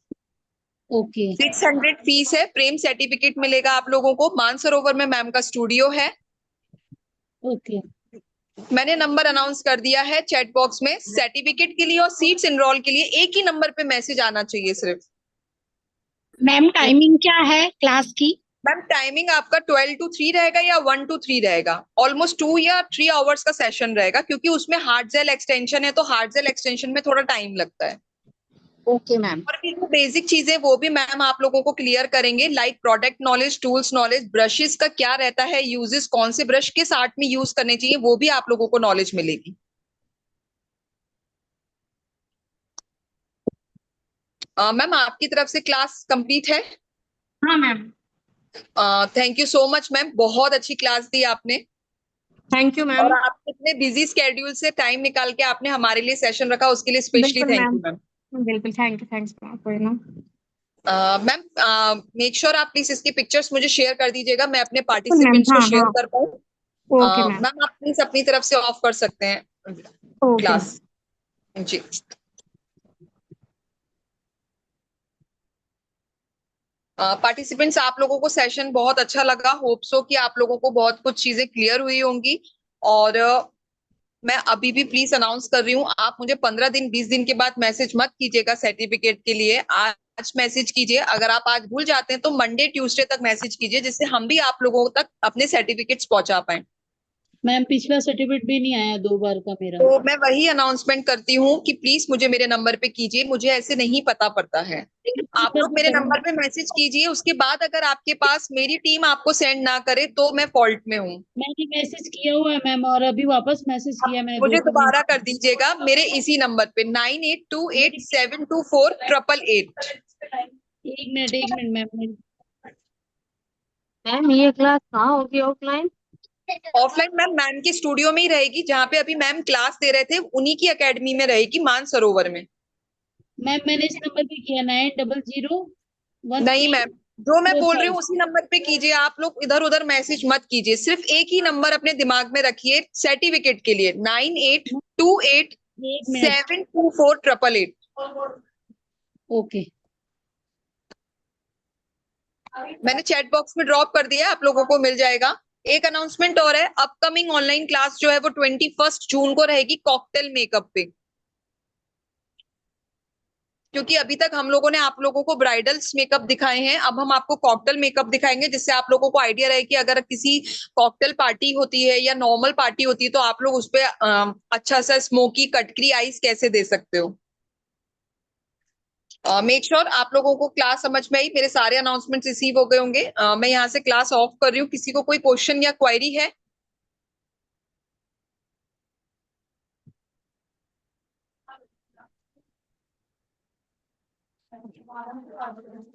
ओके 600 फीस है, फ्रेम सर्टिफिकेट मिलेगा आप लोगों को। मानसरोवर में मैम का स्टूडियो है। ओके मैंने नंबर अनाउंस कर दिया है चैट बॉक्स में। सर्टिफिकेट के लिए और सीट्स एनरोल के लिए एक ही नंबर पे मैसेज आना चाहिए सिर्फ। मैम टाइमिंग क्या है क्लास की? मैम टाइमिंग आपका 12 to 3 रहेगा या 1 to 3 रहेगा। ऑलमोस्ट 2 या 3 आवर्स का सेशन रहेगा, क्योंकि उसमें हार्ड जेल एक्सटेंशन है, तो हार्ड जेल एक्सटेंशन में थोड़ा टाइम लगता है। Okay ma'am. और भी जो बेसिक चीजें वो भी मैम आप लोगों को क्लियर करेंगे, like product knowledge, tools knowledge, brushes का क्या रहता है यूजेस, कौन से ब्रश किस आर्ट में यूज करने चाहिए, वो भी आप लोगों को नॉलेज मिलेगी। मैम आपकी तरफ से क्लास कंप्लीट है? हाँ ma'am. Thank you so much ma'am, बहुत अच्छी क्लास दी आपने। थैंक यू और मैम। आप इतने बिजी स्केड्यूल से टाइम निकाल के आपने हमारे लिए सेशन रखा, उसके लिए स्पेशली बिल्कुल थैंक मैम, यू मैम। बिल्कुल thank you, thanks ma'am. Ma'am make sure आप प्लीज इसकी पिक्चर्स मुझे शेयर कर दीजिएगा, मैं अपने बिल्कुल मैम, पार्टिसिपेंट्स को हाँ शेयर हाँ। कर पाऊँ। Okay ma'am. मैम आप प्लीज अपनी तरफ से ऑफ कर सकते हैं ओके मैम। क्लास जी। पार्टिसिपेंट्स आप लोगों को सेशन बहुत अच्छा लगा, होप सो कि आप लोगों को बहुत कुछ चीजें क्लियर हुई होंगी। और मैं अभी भी प्लीज अनाउंस कर रही हूँ, आप मुझे 15 दिन 20 दिन के बाद मैसेज मत कीजिएगा सर्टिफिकेट के लिए। आज मैसेज कीजिए, अगर आप आज भूल जाते हैं तो मंडे ट्यूसडे तक मैसेज कीजिए, जिससे हम भी आप लोगों तक अपने सर्टिफिकेट्स पहुंचा पाए। मैम पिछला सर्टिफिकेट भी नहीं आया 2 बार का मेरा। तो मैं वही अनाउंसमेंट करती हूँ कि प्लीज मुझे मेरे नंबर पे कीजिए, मुझे ऐसे नहीं पता पड़ता है। आप लोग मेरे नंबर पे मैसेज कीजिए, उसके बाद अगर आपके पास मेरी टीम आपको सेंड ना करे तो मैं फॉल्ट में हूँ। मैंने मैसेज किया हुआ है मैम, और अभी वापस मैसेज किया मैंने मुझे 2-3 दिन दोबारा कर दीजिएगा मेरे इसी नंबर पे 9828724888। 1 मिनट मैम। मैम ये क्लास कहाँ होगी ऑफलाइन? ऑफलाइन मैम की स्टूडियो में ही रहेगी, जहाँ पे अभी मैम क्लास दे रहे थे उन्हीं की एकेडमी में रहेगी, मानसरोवर में। मैम मैंने इस नंबर पे किया 9001 नहीं मैम, जो मैं बोल रही 45। हूँ उसी नंबर पे कीजिए, आप लोग इधर उधर मैसेज मत कीजिए, सिर्फ एक ही नंबर अपने दिमाग में रखिए सर्टिफिकेट के लिए, 9828 1 मिनट 724888। ओके। मैंने चैट बॉक्स में ड्रॉप कर दिया है, आप लोगों को मिल जाएगा। एक अनाउंसमेंट और है, अपकमिंग ऑनलाइन क्लास जो है वो 21 जून को रहेगी कॉकटेल मेकअप पे। क्योंकि अभी तक हम लोगों ने आप लोगों को ब्राइडल्स मेकअप दिखाए हैं, अब हम आपको कॉकटेल मेकअप दिखाएंगे, जिससे आप लोगों को आइडिया रहे कि अगर किसी कॉकटेल पार्टी होती है या नॉर्मल पार्टी होती है तो आप लोग उस पर अच्छा सा स्मोकी कटकरी आइस कैसे दे सकते हो। मेक श्योर आप लोगों को क्लास समझ में आई, मेरे सारे अनाउंसमेंट रिसीव हो गए होंगे। मैं यहाँ से क्लास ऑफ कर रही हूँ, किसी को कोई क्वेश्चन या क्वेरी है?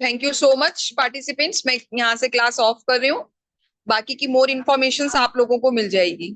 Thank you so much participants, मैं यहाँ से क्लास ऑफ कर रही हूँ। बाकी की मोर इन्फॉर्मेशन आप लोगों को मिल जाएगी।